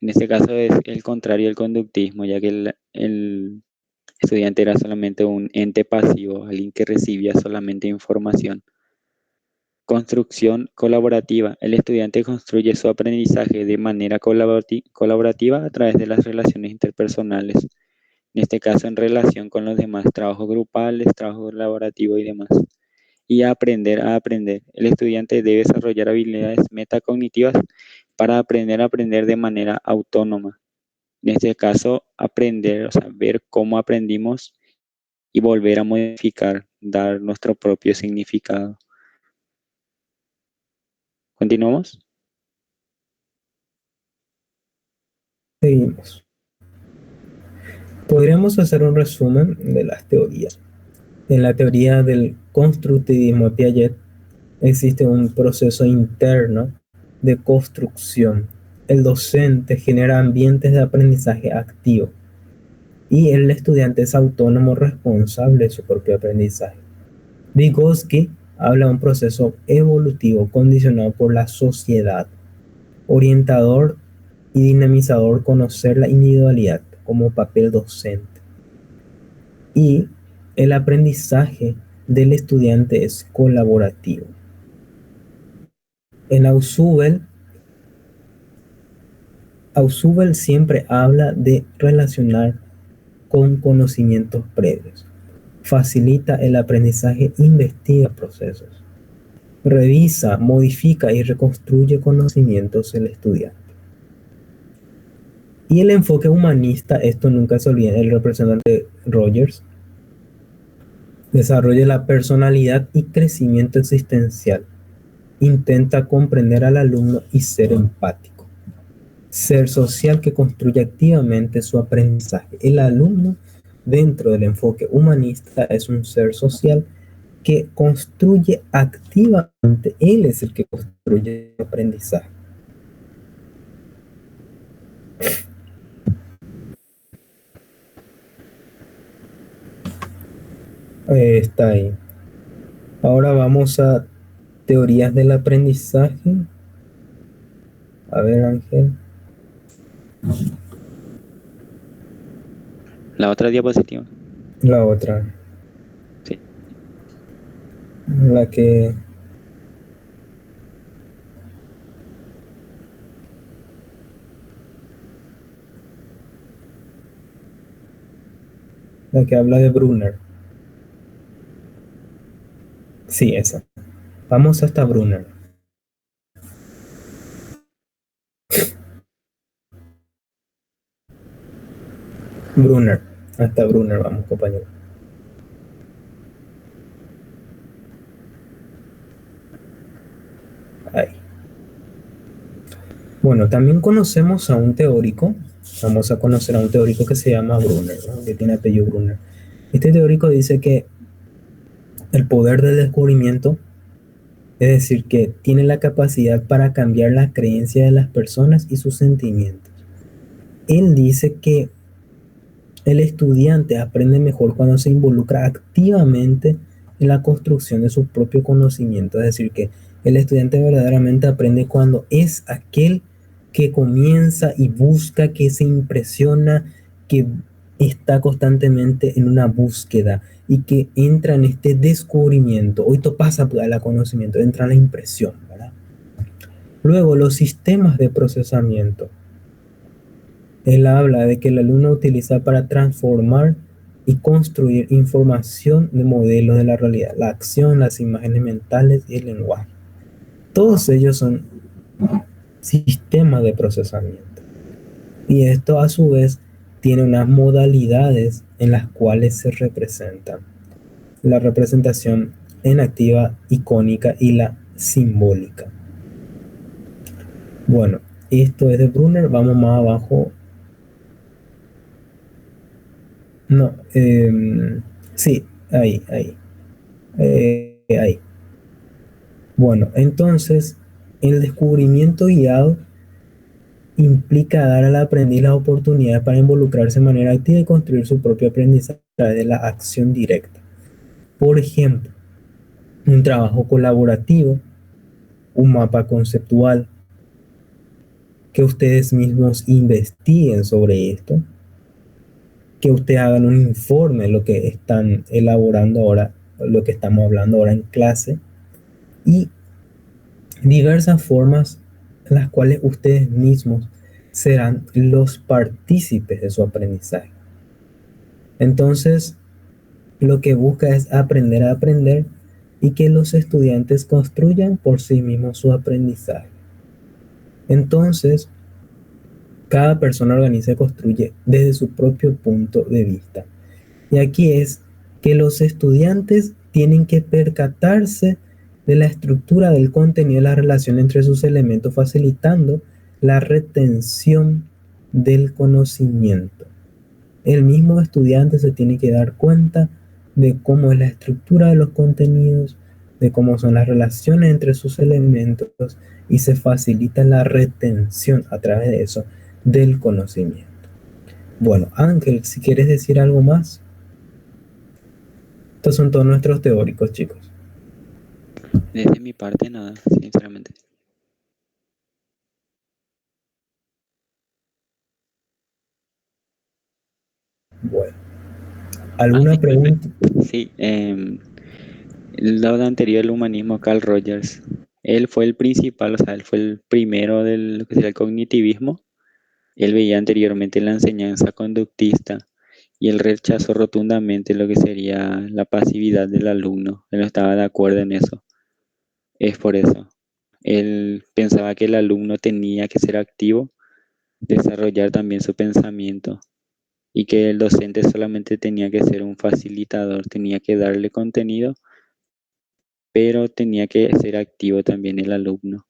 Speaker 3: En este caso es el contrario del conductismo, ya que el estudiante era solamente un ente pasivo, alguien que recibía solamente información. Construcción colaborativa. El estudiante construye su aprendizaje de manera colaborativa a través de las relaciones interpersonales. En este caso, en relación con los demás, trabajos grupales, trabajo colaborativo y demás. Y aprender a aprender. El estudiante debe desarrollar habilidades metacognitivas para aprender a aprender de manera autónoma. En este caso, aprender, o sea, ver cómo aprendimos y volver a modificar, dar nuestro propio significado. ¿Continuamos?
Speaker 2: Seguimos. Podríamos hacer un resumen de las teorías. En la teoría del constructivismo de Piaget existe un proceso interno de construcción. El docente genera ambientes de aprendizaje activo y el estudiante es autónomo responsable de su propio aprendizaje. Vygotsky habla de un proceso evolutivo condicionado por la sociedad, orientador y dinamizador, conocer la individualidad como papel docente. Y el aprendizaje del estudiante es colaborativo. En Ausubel siempre habla de relacionar con conocimientos previos. Facilita el aprendizaje, investiga procesos. Revisa, modifica y reconstruye conocimientos el estudiante. Y el enfoque humanista, esto nunca se olvida, el representante Rogers, desarrolla la personalidad y crecimiento existencial. Intenta comprender al alumno y ser empático. Ser social que construye activamente su aprendizaje. El alumno, dentro del enfoque humanista, es un ser social que construye activamente. Él es el que construye el aprendizaje. Está ahí. Ahora vamos a teorías del aprendizaje. A ver, Ángel.
Speaker 3: La otra diapositiva.
Speaker 2: La otra.
Speaker 3: Sí.
Speaker 2: La que... La que habla de Brunner. Sí, esa. Vamos hasta Brunner. Brunner. Hasta Brunner vamos, compañero. Ahí. Bueno, también conocemos a un teórico. Vamos a conocer a un teórico que se llama Brunner, ¿no? Que tiene apellido Brunner. Este teórico dice que el poder del descubrimiento, es decir, que tiene la capacidad para cambiar la creencia de las personas y sus sentimientos. Él dice que el estudiante aprende mejor cuando se involucra activamente en la construcción de su propio conocimiento. Es decir, que el estudiante verdaderamente aprende cuando es aquel que comienza y busca, que se impresiona, que está constantemente en una búsqueda y que entra en este descubrimiento. Hoy esto pasa por el conocimiento, entra en la impresión, ¿verdad? Luego, los sistemas de procesamiento. Él habla de que el alumno utiliza para transformar y construir información de modelos de la realidad, la acción, las imágenes mentales y el lenguaje. Todos ellos son sistemas de procesamiento. Y esto a su vez tiene unas modalidades en las cuales se representan. La representación enactiva, icónica y la simbólica. Bueno, esto es de Brunner. Vamos más abajo. No, sí, ahí. Ahí. Bueno, entonces, el descubrimiento guiado implica dar al aprendiz las oportunidades para involucrarse de manera activa y construir su propio aprendizaje a través de la acción directa. Por ejemplo, un trabajo colaborativo, un mapa conceptual, que ustedes mismos investiguen sobre esto, que ustedes hagan un informe de lo que están elaborando ahora, lo que estamos hablando ahora en clase, y diversas formas en las cuales ustedes mismos serán los partícipes de su aprendizaje. Entonces, lo que busca es aprender a aprender y que los estudiantes construyan por sí mismos su aprendizaje. Entonces, cada persona organiza y construye desde su propio punto de vista. Y aquí es que los estudiantes tienen que percatarse de la estructura del contenido y la relación entre sus elementos, facilitando la retención del conocimiento. El mismo estudiante se tiene que dar cuenta de cómo es la estructura de los contenidos, de cómo son las relaciones entre sus elementos, y se facilita la retención a través de eso del conocimiento. Bueno, Ángel, si quieres decir algo más. Estos son todos nuestros teóricos, chicos.
Speaker 3: Desde mi parte, nada, sinceramente.
Speaker 2: Bueno, ¿alguna pregunta?
Speaker 3: Sí, el lado anterior, el humanismo, Carl Rogers, él fue el principal, o sea, él fue el primero de lo que sería el cognitivismo. Él veía anteriormente la enseñanza conductista y él rechazó rotundamente lo que sería la pasividad del alumno. Él no estaba de acuerdo en eso. Es por eso. Él pensaba que el alumno tenía que ser activo, desarrollar también su pensamiento y que el docente solamente tenía que ser un facilitador, tenía que darle contenido, pero tenía que ser activo también el alumno.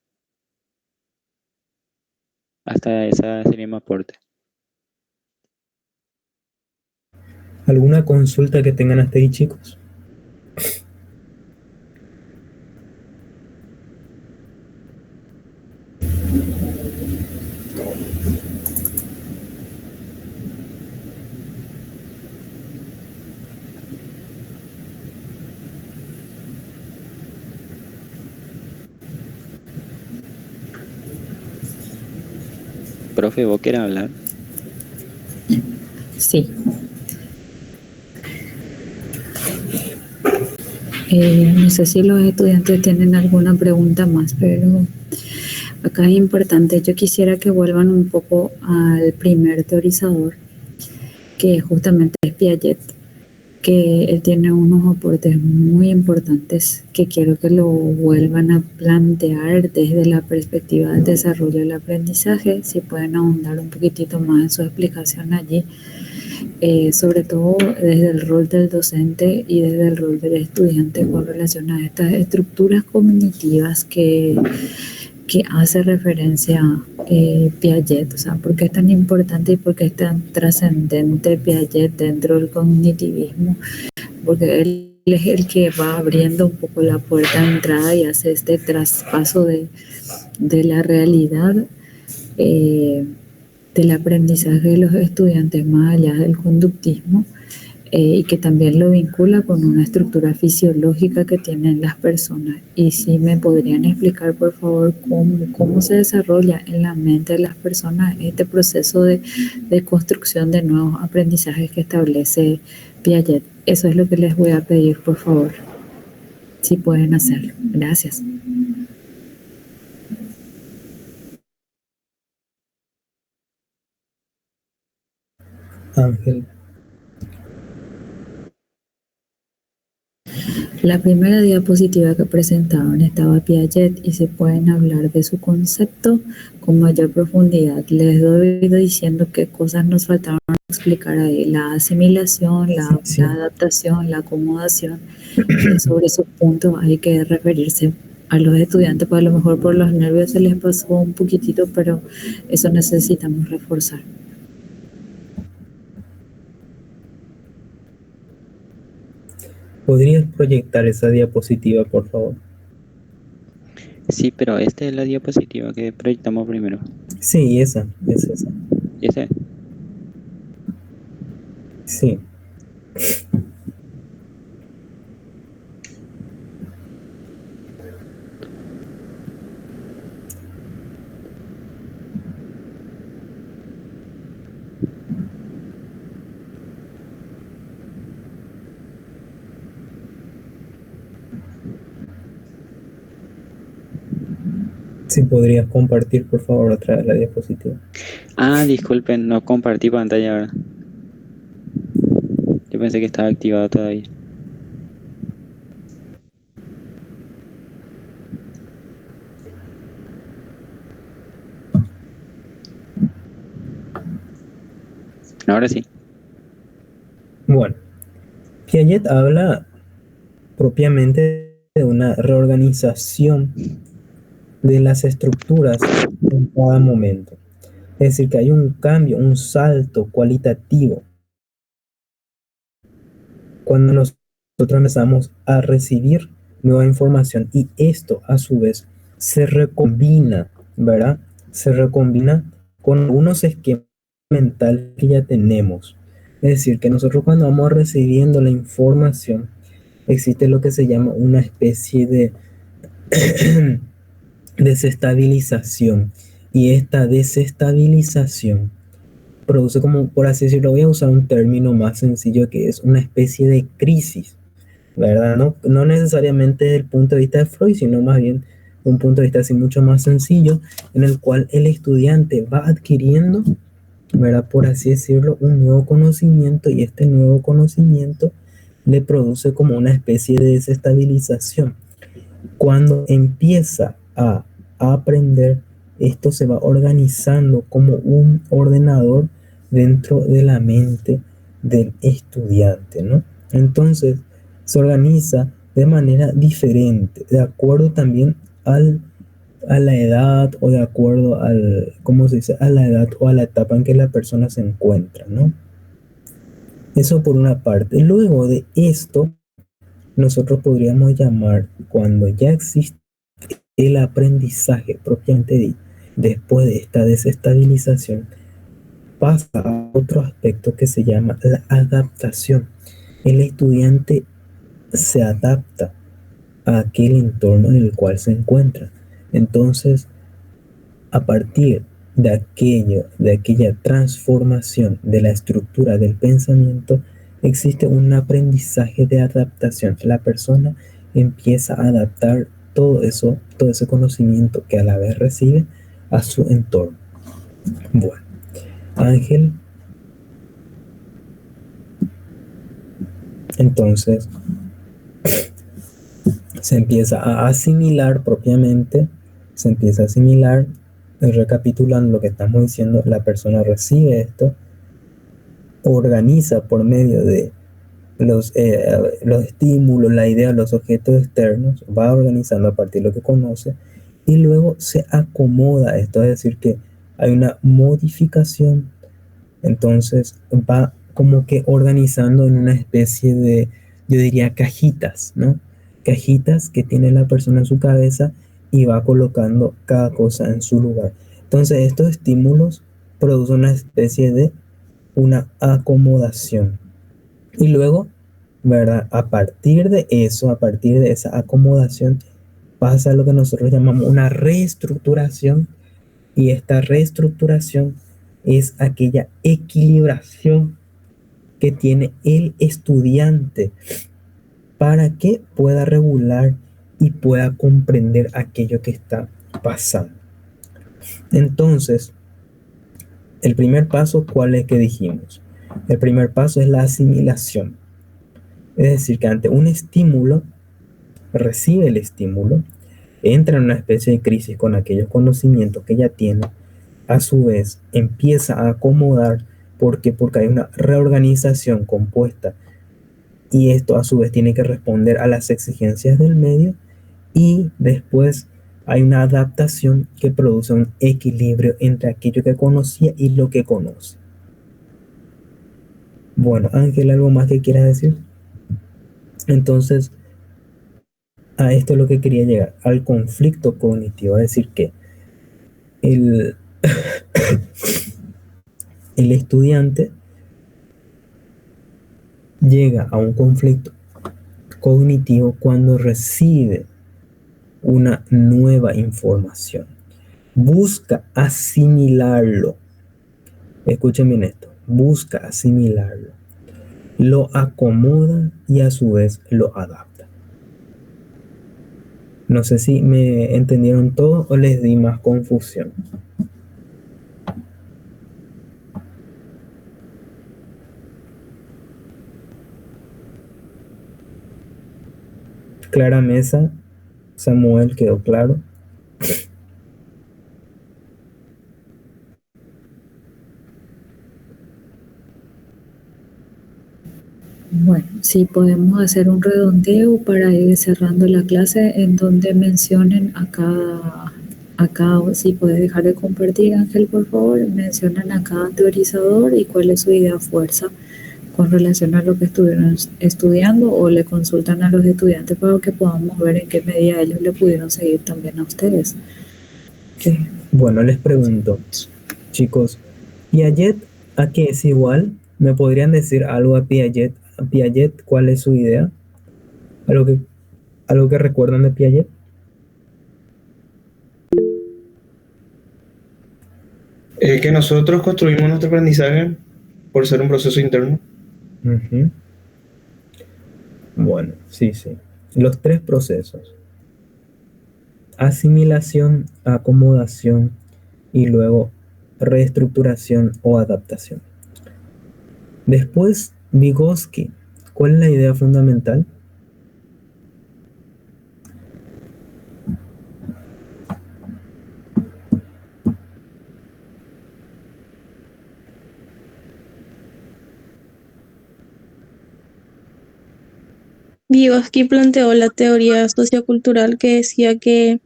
Speaker 3: Hasta esa sería mi aporte.
Speaker 2: ¿Alguna consulta que tengan hasta ahí, chicos?
Speaker 3: Profe, ¿vos querés hablar?
Speaker 1: Sí. No sé si los estudiantes tienen alguna pregunta más, pero acá es importante. Yo quisiera que vuelvan un poco al primer teorizador, que justamente es Piaget, que él tiene unos aportes muy importantes que quiero que lo vuelvan a plantear desde la perspectiva del desarrollo del aprendizaje. Si pueden ahondar un poquitito más en su explicación allí, sobre todo desde el rol del docente y desde el rol del estudiante con relación a estas estructuras cognitivas que hace referencia Piaget, o sea, por qué es tan importante y por qué es tan trascendente Piaget dentro del cognitivismo, porque él es el que va abriendo un poco la puerta de entrada y hace este traspaso de la realidad del aprendizaje de los estudiantes más allá del conductismo, y que también lo vincula con una estructura fisiológica que tienen las personas. Y si me podrían explicar, por favor, cómo se desarrolla en la mente de las personas este proceso de construcción de nuevos aprendizajes que establece Piaget. Eso es lo que les voy a pedir, por favor, si pueden hacerlo. Gracias.
Speaker 2: Ángel.
Speaker 1: La primera diapositiva que presentaban estaba Piaget y se pueden hablar de su concepto con mayor profundidad. Les doy diciendo qué cosas nos faltaron explicar ahí: la asimilación, la adaptación, la acomodación. Sobre esos puntos hay que referirse a los estudiantes, pues a lo mejor por los nervios se les pasó un poquitito, pero eso necesitamos reforzar.
Speaker 2: ¿Podrías proyectar esa diapositiva, por favor?
Speaker 3: Sí, pero esta es la diapositiva que proyectamos primero.
Speaker 2: Sí, esa, es esa.
Speaker 3: ¿Esa?
Speaker 2: Sí. Si podrías compartir, por favor, otra vez la diapositiva.
Speaker 3: Ah, disculpen, no compartí pantalla ahora. Yo pensé que estaba activado todavía. Ahora sí.
Speaker 2: Bueno, Piaget habla propiamente de una reorganización de las estructuras en cada momento. Es decir, que hay un cambio, un salto cualitativo cuando nosotros empezamos a recibir nueva información y esto a su vez se recombina, ¿verdad? Se recombina con algunos esquemas mentales que ya tenemos. Es decir, que nosotros cuando vamos recibiendo la información, existe lo que se llama una especie de desestabilización. Y esta desestabilización produce, como por así decirlo, voy a usar un término más sencillo, que es una especie de crisis, ¿verdad? No necesariamente desde el punto de vista de Freud, sino más bien de un punto de vista así mucho más sencillo, en el cual el estudiante va adquiriendo, ¿verdad? Por así decirlo, un nuevo conocimiento, y este nuevo conocimiento le produce como una especie de desestabilización. Cuando empieza a aprender, esto se va organizando como un ordenador dentro de la mente del estudiante, ¿no? Entonces, se organiza de manera diferente, de acuerdo también a la edad, o de acuerdo ¿cómo se dice? A la edad o a la etapa en que la persona se encuentra, ¿no? Eso por una parte. Luego de esto, nosotros podríamos llamar, cuando ya existe el aprendizaje propiamente dicho, después de esta desestabilización, pasa a otro aspecto que se llama la adaptación. El estudiante se adapta a aquel entorno en el cual se encuentra. Entonces, a partir de aquella transformación de la estructura del pensamiento, existe un aprendizaje de adaptación. La persona empieza a adaptar todo ese conocimiento que a la vez recibe a su entorno. Bueno, Ángel, Entonces, se empieza a asimilar propiamente, se empieza a asimilar, recapitulando lo que estamos diciendo, la persona recibe esto, organiza por medio de los estímulos, la idea, los objetos externos, va organizando a partir de lo que conoce y luego se acomoda esto, es decir, que hay una modificación, entonces va como que organizando en una especie de, yo diría, cajitas, ¿no? Cajitas que tiene la persona en su cabeza y va colocando cada cosa en su lugar. Entonces estos estímulos producen una especie de una acomodación. Y luego, ¿verdad? A partir de eso, a partir de esa acomodación, pasa lo que nosotros llamamos una reestructuración. Y esta reestructuración es aquella equilibración que tiene el estudiante para que pueda regular y pueda comprender aquello que está pasando. Entonces, el primer paso, ¿cuál es que dijimos? El primer paso es la asimilación. Es decir, que ante un estímulo, recibe el estímulo, entra en una especie de crisis con aquellos conocimientos que ya tiene, a su vez empieza a acomodar, porque hay una reorganización compuesta y esto a su vez tiene que responder a las exigencias del medio y después hay una adaptación que produce un equilibrio entre aquello que conocía y lo que conoce. Bueno, Ángel, ¿algo más que quieras decir? Entonces, a esto es lo que quería llegar, al conflicto cognitivo, es decir, que el, el estudiante llega a un conflicto cognitivo cuando recibe una nueva información. Busca asimilarlo. Escuchen bien esto. Busca asimilarlo. Lo acomoda y a su vez lo adapta. No sé si me entendieron todo o les di más confusión. Clara Mesa, Samuel, ¿quedó claro?
Speaker 1: Bueno, sí podemos hacer un redondeo para ir cerrando la clase en donde mencionen si puedes dejar de compartir, Ángel, por favor, mencionan a cada teorizador y cuál es su idea fuerza con relación a lo que estuvieron estudiando o le consultan a los estudiantes para que podamos ver en qué medida ellos le pudieron seguir también a ustedes.
Speaker 2: Bueno, les pregunto, chicos, ¿Piaget a qué es igual? ¿Me podrían decir algo a Piaget? Piaget, ¿cuál es su idea? ¿Algo que recuerdan de Piaget?
Speaker 6: Que nosotros construimos nuestro aprendizaje por ser un proceso interno.
Speaker 2: Uh-huh. Bueno, sí. Los tres procesos. Asimilación, acomodación y luego reestructuración o adaptación. Después, Vygotsky, ¿cuál es la idea fundamental?
Speaker 5: Vygotsky planteó la teoría sociocultural que decía que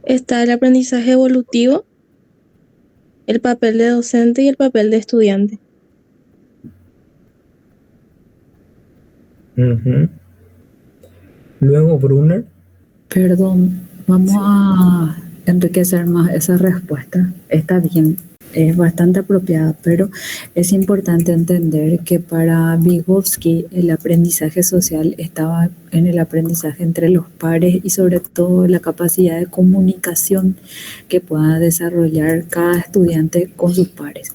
Speaker 5: está el aprendizaje evolutivo, el papel de docente y el papel de estudiante.
Speaker 2: Uh-huh. Luego Brunner.
Speaker 1: Perdón, vamos a enriquecer más esa respuesta. Está bien, es bastante apropiada, pero es importante entender que para Vygotsky el aprendizaje social estaba en el aprendizaje entre los pares y sobre todo la capacidad de comunicación que pueda desarrollar cada estudiante con sus pares.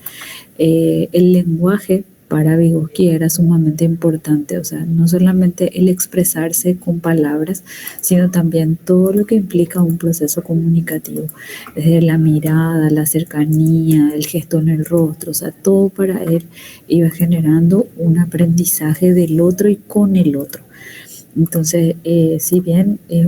Speaker 1: El lenguaje para Vygotsky era sumamente importante, o sea, no solamente el expresarse con palabras, sino también todo lo que implica un proceso comunicativo, desde la mirada, la cercanía, el gesto en el rostro, o sea, todo para él iba generando un aprendizaje del otro y con el otro. Entonces, si bien es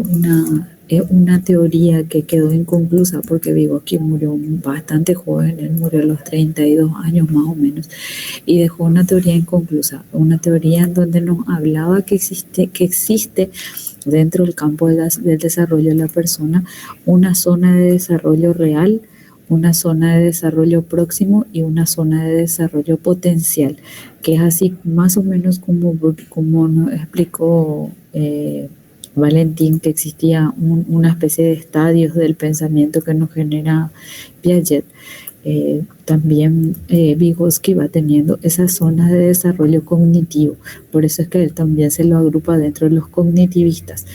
Speaker 1: una teoría que quedó inconclusa porque Vygotsky murió bastante joven, él murió a los 32 años más o menos, y dejó una teoría inconclusa, una teoría en donde nos hablaba que existe dentro del campo del desarrollo de la persona una zona de desarrollo real, una zona de desarrollo próximo y una zona de desarrollo potencial, que es así más o menos como nos explicó Valentín, que existía una especie de estadios del pensamiento que nos genera Piaget. También Vygotsky va teniendo esas zonas de desarrollo cognitivo, por eso es que él también se lo agrupa dentro de los cognitivistas,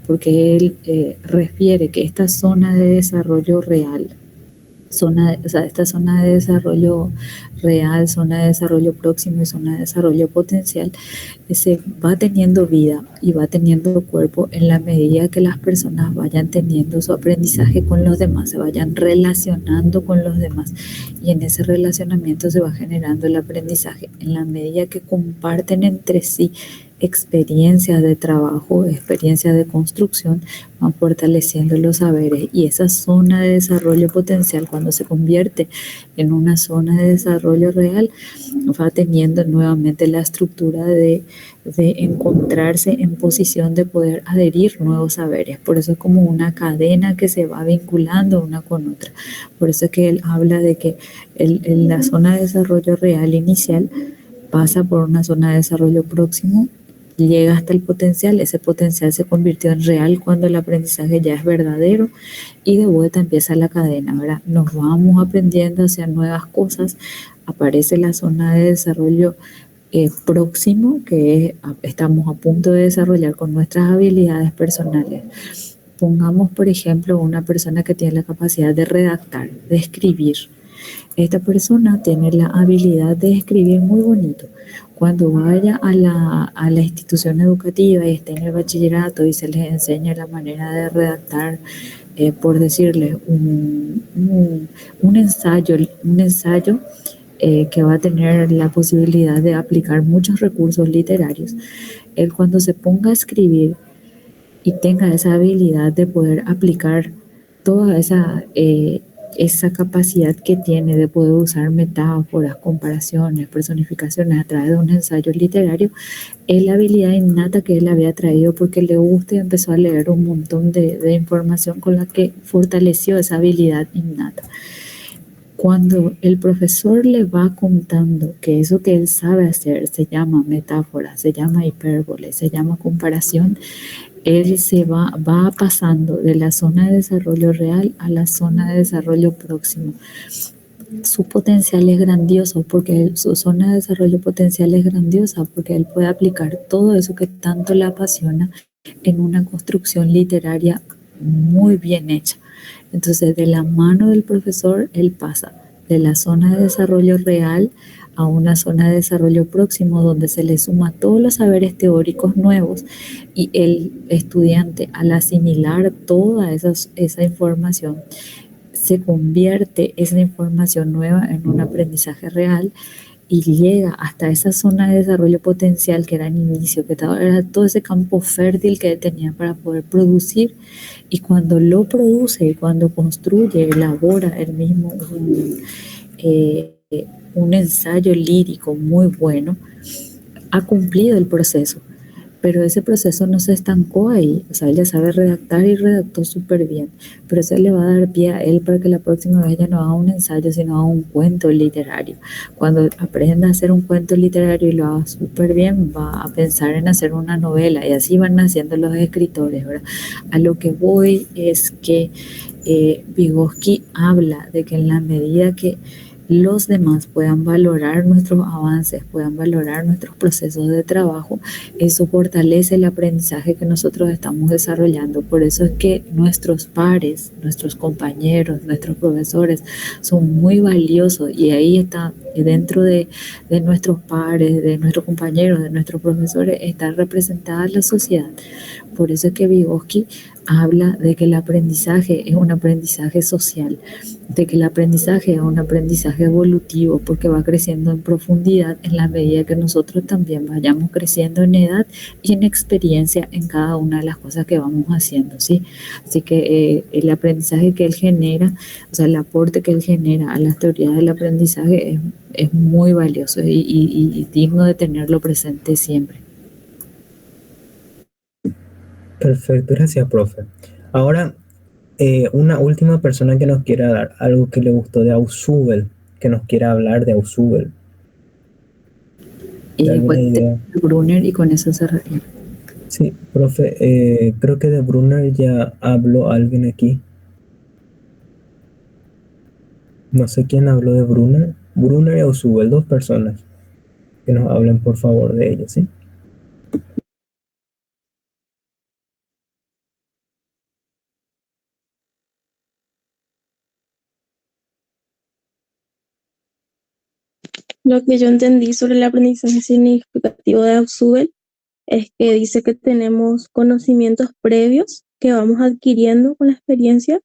Speaker 1: porque él refiere que esta zona de desarrollo real, esta zona de desarrollo real, zona de desarrollo próximo y zona de desarrollo potencial, se va teniendo vida y va teniendo cuerpo en la medida que las personas vayan teniendo su aprendizaje con los demás, se vayan relacionando con los demás, y en ese relacionamiento se va generando el aprendizaje en la medida que comparten entre sí experiencias de trabajo, experiencias de construcción, van fortaleciendo los saberes, y esa zona de desarrollo potencial, cuando se convierte en una zona de desarrollo real, va teniendo nuevamente la estructura de encontrarse en posición de poder adherir nuevos saberes. Por eso es como una cadena que se va vinculando una con otra. Por eso es que él habla de que la zona de desarrollo real inicial pasa por una zona de desarrollo próximo, llega hasta el potencial, ese potencial se convirtió en real cuando el aprendizaje ya es verdadero, y de vuelta empieza la cadena, ¿verdad? Nos vamos aprendiendo hacia nuevas cosas, aparece la zona de desarrollo próximo, que estamos a punto de desarrollar con nuestras habilidades personales. Pongamos, por ejemplo, una persona que tiene la capacidad de redactar, de escribir. Esta persona tiene la habilidad de escribir muy bonito. Cuando vaya a la institución educativa y esté en el bachillerato y se les enseña la manera de redactar, por decirles, un ensayo que va a tener la posibilidad de aplicar muchos recursos literarios, él cuando se ponga a escribir y tenga esa habilidad de poder aplicar toda esa capacidad que tiene de poder usar metáforas, comparaciones, personificaciones a través de un ensayo literario, es la habilidad innata que él había traído porque le gusta y empezó a leer un montón de información con la que fortaleció esa habilidad innata. Cuando el profesor le va contando que eso que él sabe hacer se llama metáfora, se llama hipérbole, se llama comparación, él se va pasando de la zona de desarrollo real a la zona de desarrollo próximo. Su potencial es grandioso porque su zona de desarrollo potencial es grandiosa porque él puede aplicar todo eso que tanto le apasiona en una construcción literaria muy bien hecha. Entonces, de la mano del profesor, él pasa de la zona de desarrollo real a una zona de desarrollo próximo donde se le suma todos los saberes teóricos nuevos, y el estudiante, al asimilar toda esa información, se convierte esa información nueva en un aprendizaje real y llega hasta esa zona de desarrollo potencial que era el inicio, que era todo ese campo fértil que él tenía para poder producir, y cuando lo produce y cuando construye, elabora él mismo un ensayo lírico muy bueno, ha cumplido el proceso, pero ese proceso no se estancó ahí. O sea, él ya sabe redactar y redactó súper bien, pero eso le va a dar pie a él para que la próxima vez ya no haga un ensayo, sino haga un cuento literario. Cuando aprenda a hacer un cuento literario y lo haga súper bien, va a pensar en hacer una novela, y así van naciendo los escritores, ¿verdad? A lo que voy es que Vygotsky habla de que en la medida que los demás puedan valorar nuestros avances, puedan valorar nuestros procesos de trabajo, eso fortalece el aprendizaje que nosotros estamos desarrollando. Por eso es que nuestros pares, nuestros compañeros, nuestros profesores son muy valiosos, y ahí está, dentro de nuestros pares, de nuestros compañeros, de nuestros profesores, está representada la sociedad. Por eso es que Vygotsky habla de que el aprendizaje es un aprendizaje social, de que el aprendizaje es un aprendizaje evolutivo, porque va creciendo en profundidad en la medida que nosotros también vayamos creciendo en edad y en experiencia en cada una de las cosas que vamos haciendo, ¿sí? Así que el aprendizaje que él genera, o sea, el aporte que él genera a las teorías del aprendizaje es muy valioso y digno de tenerlo presente siempre.
Speaker 2: Perfecto, gracias, profe. Ahora, una última persona que nos quiera dar algo que le gustó de Ausubel, que nos quiera hablar de Ausubel.
Speaker 1: Y
Speaker 2: ¿De alguna
Speaker 1: después
Speaker 2: idea?
Speaker 1: Brunner, y con eso cerraría.
Speaker 2: Sí, profe, creo que de Brunner ya habló alguien aquí. No sé quién habló de Brunner. Brunner y Ausubel, dos personas. Que nos hablen, por favor, de ellos, ¿sí?
Speaker 5: Lo que yo entendí sobre el aprendizaje significativo de Ausubel es que dice que tenemos conocimientos previos que vamos adquiriendo con la experiencia,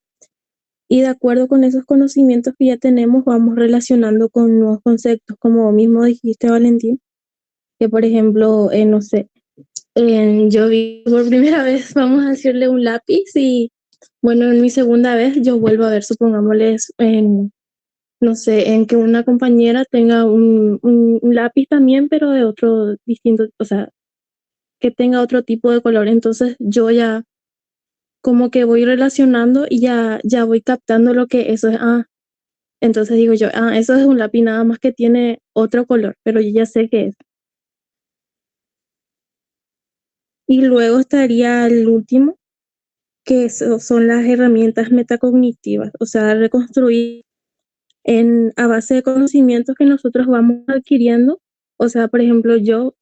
Speaker 5: y de acuerdo con esos conocimientos que ya tenemos vamos relacionando con nuevos conceptos, como vos mismo dijiste, Valentín, que por ejemplo, no sé, yo vi por primera vez, vamos a decirle, un lápiz, y bueno, en mi segunda vez yo vuelvo a ver, supongámosles, no sé, en que una compañera tenga un lápiz también, pero de otro distinto, o sea, que tenga otro tipo de color. Entonces yo ya como que voy relacionando y ya voy captando lo que eso es. Entonces digo yo, eso es un lápiz nada más que tiene otro color, pero yo ya sé qué es. Y luego estaría el último, que son las herramientas metacognitivas, o sea, reconstruir a base de conocimientos que nosotros vamos adquiriendo. O sea, por ejemplo, yo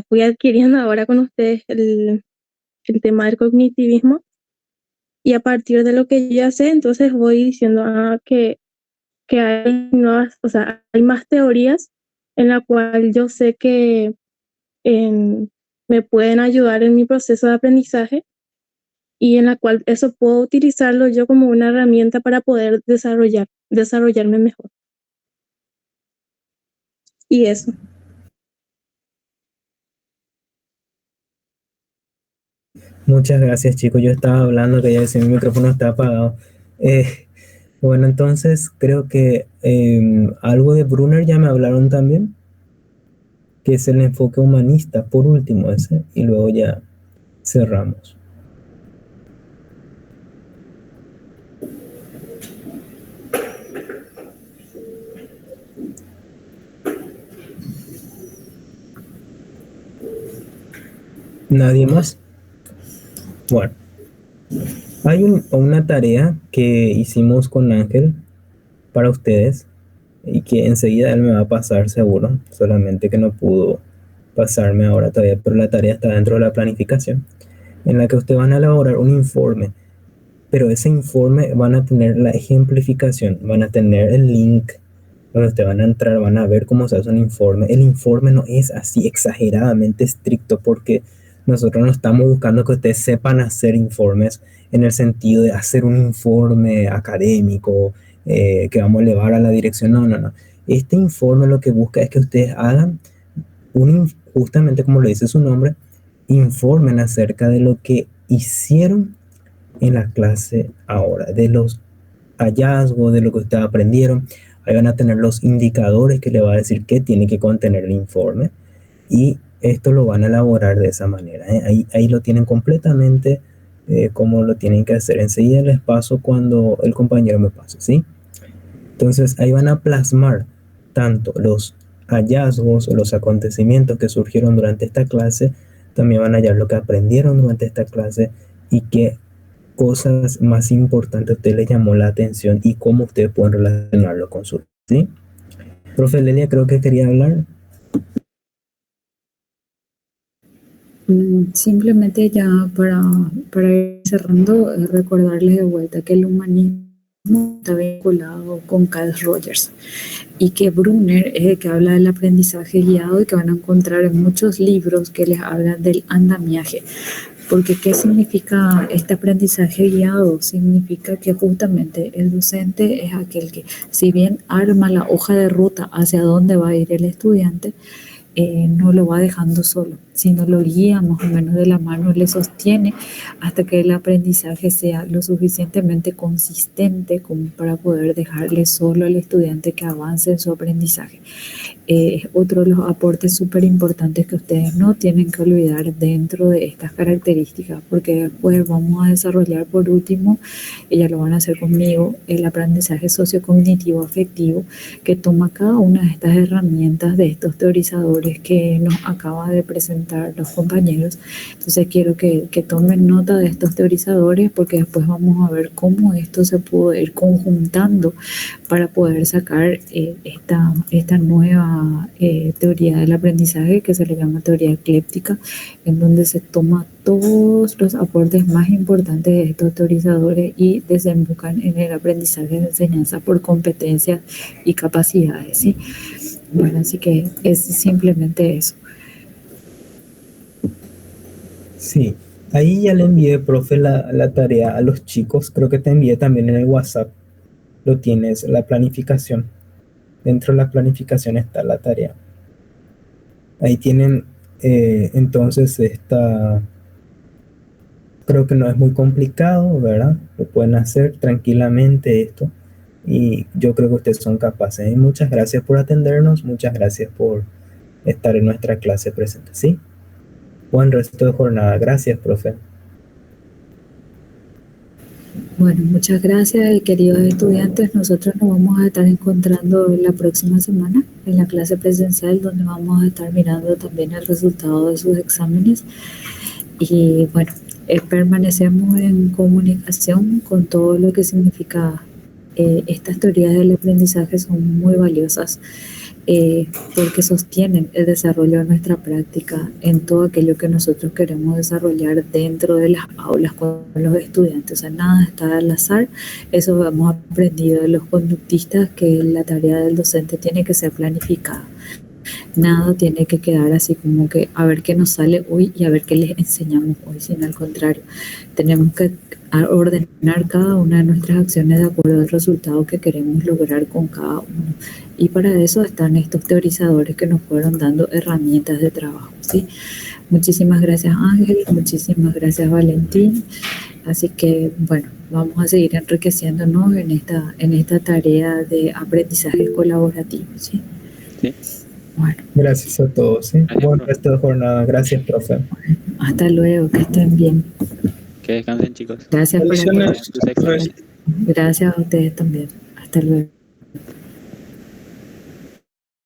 Speaker 5: fui adquiriendo ahora con ustedes el tema del cognitivismo, y a partir de lo que yo ya sé, entonces voy diciendo que hay nuevas, o sea, hay más teorías en la cual yo sé que me pueden ayudar en mi proceso de aprendizaje, y en la cual eso puedo utilizarlo yo como una herramienta para poder desarrollarme mejor. Y eso.
Speaker 2: Muchas gracias, chicos. Yo estaba hablando que ya decía mi micrófono está apagado. Bueno, entonces creo que algo de Brunner ya me hablaron también, que es el enfoque humanista, por último ese, y luego ya cerramos. ¿Nadie más? Bueno, hay una tarea que hicimos con Ángel para ustedes y que enseguida él me va a pasar seguro, solamente que no pudo pasarme ahora todavía, pero la tarea está dentro de la planificación, en la que ustedes van a elaborar un informe, pero ese informe van a tener la ejemplificación, van a tener el link donde ustedes van a entrar, van a ver cómo se hace un informe. El informe no es así exageradamente estricto, porque nosotros no estamos buscando que ustedes sepan hacer informes en el sentido de hacer un informe académico que vamos a elevar a la dirección. No. Este informe lo que busca es que ustedes hagan justamente como lo dice su nombre, informen acerca de lo que hicieron en la clase ahora, de los hallazgos, de lo que ustedes aprendieron. Ahí van a tener los indicadores que le va a decir qué tiene que contener el informe, y esto lo van a elaborar de esa manera. Ahí lo tienen completamente como lo tienen que hacer. Enseguida les paso cuando el compañero me pase, ¿sí? Entonces ahí van a plasmar tanto los hallazgos o los acontecimientos que surgieron durante esta clase, también van a hallar lo que aprendieron durante esta clase y qué cosas más importantes a usted le llamó la atención y cómo ustedes pueden relacionarlo con su, ¿sí? Profe Lelia, creo que quería hablar.
Speaker 1: Simplemente ya para ir cerrando, recordarles de vuelta que el humanismo está vinculado con Carl Rogers y que Brunner es el que habla del aprendizaje guiado y que van a encontrar en muchos libros que les hablan del andamiaje. Porque ¿qué significa este aprendizaje guiado? Significa que justamente el docente es aquel que, si bien arma la hoja de ruta hacia dónde va a ir el estudiante, no lo va dejando solo, sino lo guía más o menos de la mano, le sostiene hasta que el aprendizaje sea lo suficientemente consistente como para poder dejarle solo al estudiante que avance en su aprendizaje. Es otro de los aportes súper importantes que ustedes no tienen que olvidar dentro de estas características, porque después vamos a desarrollar por último, ya lo van a hacer conmigo, el aprendizaje sociocognitivo afectivo, que toma cada una de estas herramientas de estos teorizadores que nos acaba de presentar los compañeros. Entonces quiero que tomen nota de estos teorizadores, porque después vamos a ver cómo esto se puede ir conjuntando para poder sacar esta nueva teoría del aprendizaje que se le llama teoría ecléptica, en donde se toma todos los aportes más importantes de estos teorizadores y desembocan en el aprendizaje de enseñanza por competencias y capacidades, ¿sí? Bueno, así que es simplemente eso.
Speaker 2: Sí, ahí ya le envié, profe, la tarea a los chicos. Creo que te envié también en el WhatsApp. Lo tienes, la planificación. Dentro de la planificación está la tarea. Ahí tienen entonces creo que no es muy complicado, ¿verdad? Lo pueden hacer tranquilamente esto. Y yo creo que ustedes son capaces. Y muchas gracias por atendernos. Muchas gracias por estar en nuestra clase presente. ¿Sí? Buen resto de jornada. Gracias, profe.
Speaker 1: Bueno, muchas gracias, queridos estudiantes. Nosotros nos vamos a estar encontrando la próxima semana en la clase presencial, donde vamos a estar mirando también el resultado de sus exámenes. Y bueno, permanecemos en comunicación con todo lo que significa estas teorías del aprendizaje. Son muy valiosas porque sostienen el desarrollo de nuestra práctica en todo aquello que nosotros queremos desarrollar dentro de las aulas con los estudiantes. O sea, nada está al azar. Eso hemos aprendido de los conductistas, que la tarea del docente tiene que ser planificada. Nada tiene que quedar así como que a ver qué nos sale hoy y a ver qué les enseñamos hoy, sino al contrario, tenemos que ordenar cada una de nuestras acciones de acuerdo al resultado que queremos lograr con cada uno. Y para eso están estos teorizadores que nos fueron dando herramientas de trabajo, ¿sí? Muchísimas gracias, Ángel, muchísimas gracias, Valentín. Así que, bueno, vamos a seguir enriqueciéndonos en esta tarea de aprendizaje colaborativo, ¿sí?
Speaker 3: Sí.
Speaker 1: Bueno,
Speaker 2: Gracias a todos. ¿Sí?
Speaker 3: Gracias,
Speaker 2: Buen
Speaker 3: profe.
Speaker 2: resto de jornada. Gracias, profe.
Speaker 1: hasta luego, que estén bien.
Speaker 3: Que descansen, chicos.
Speaker 1: Gracias por
Speaker 6: Bendiciones.
Speaker 3: Tus exámenes.
Speaker 1: Gracias a ustedes también. Hasta luego.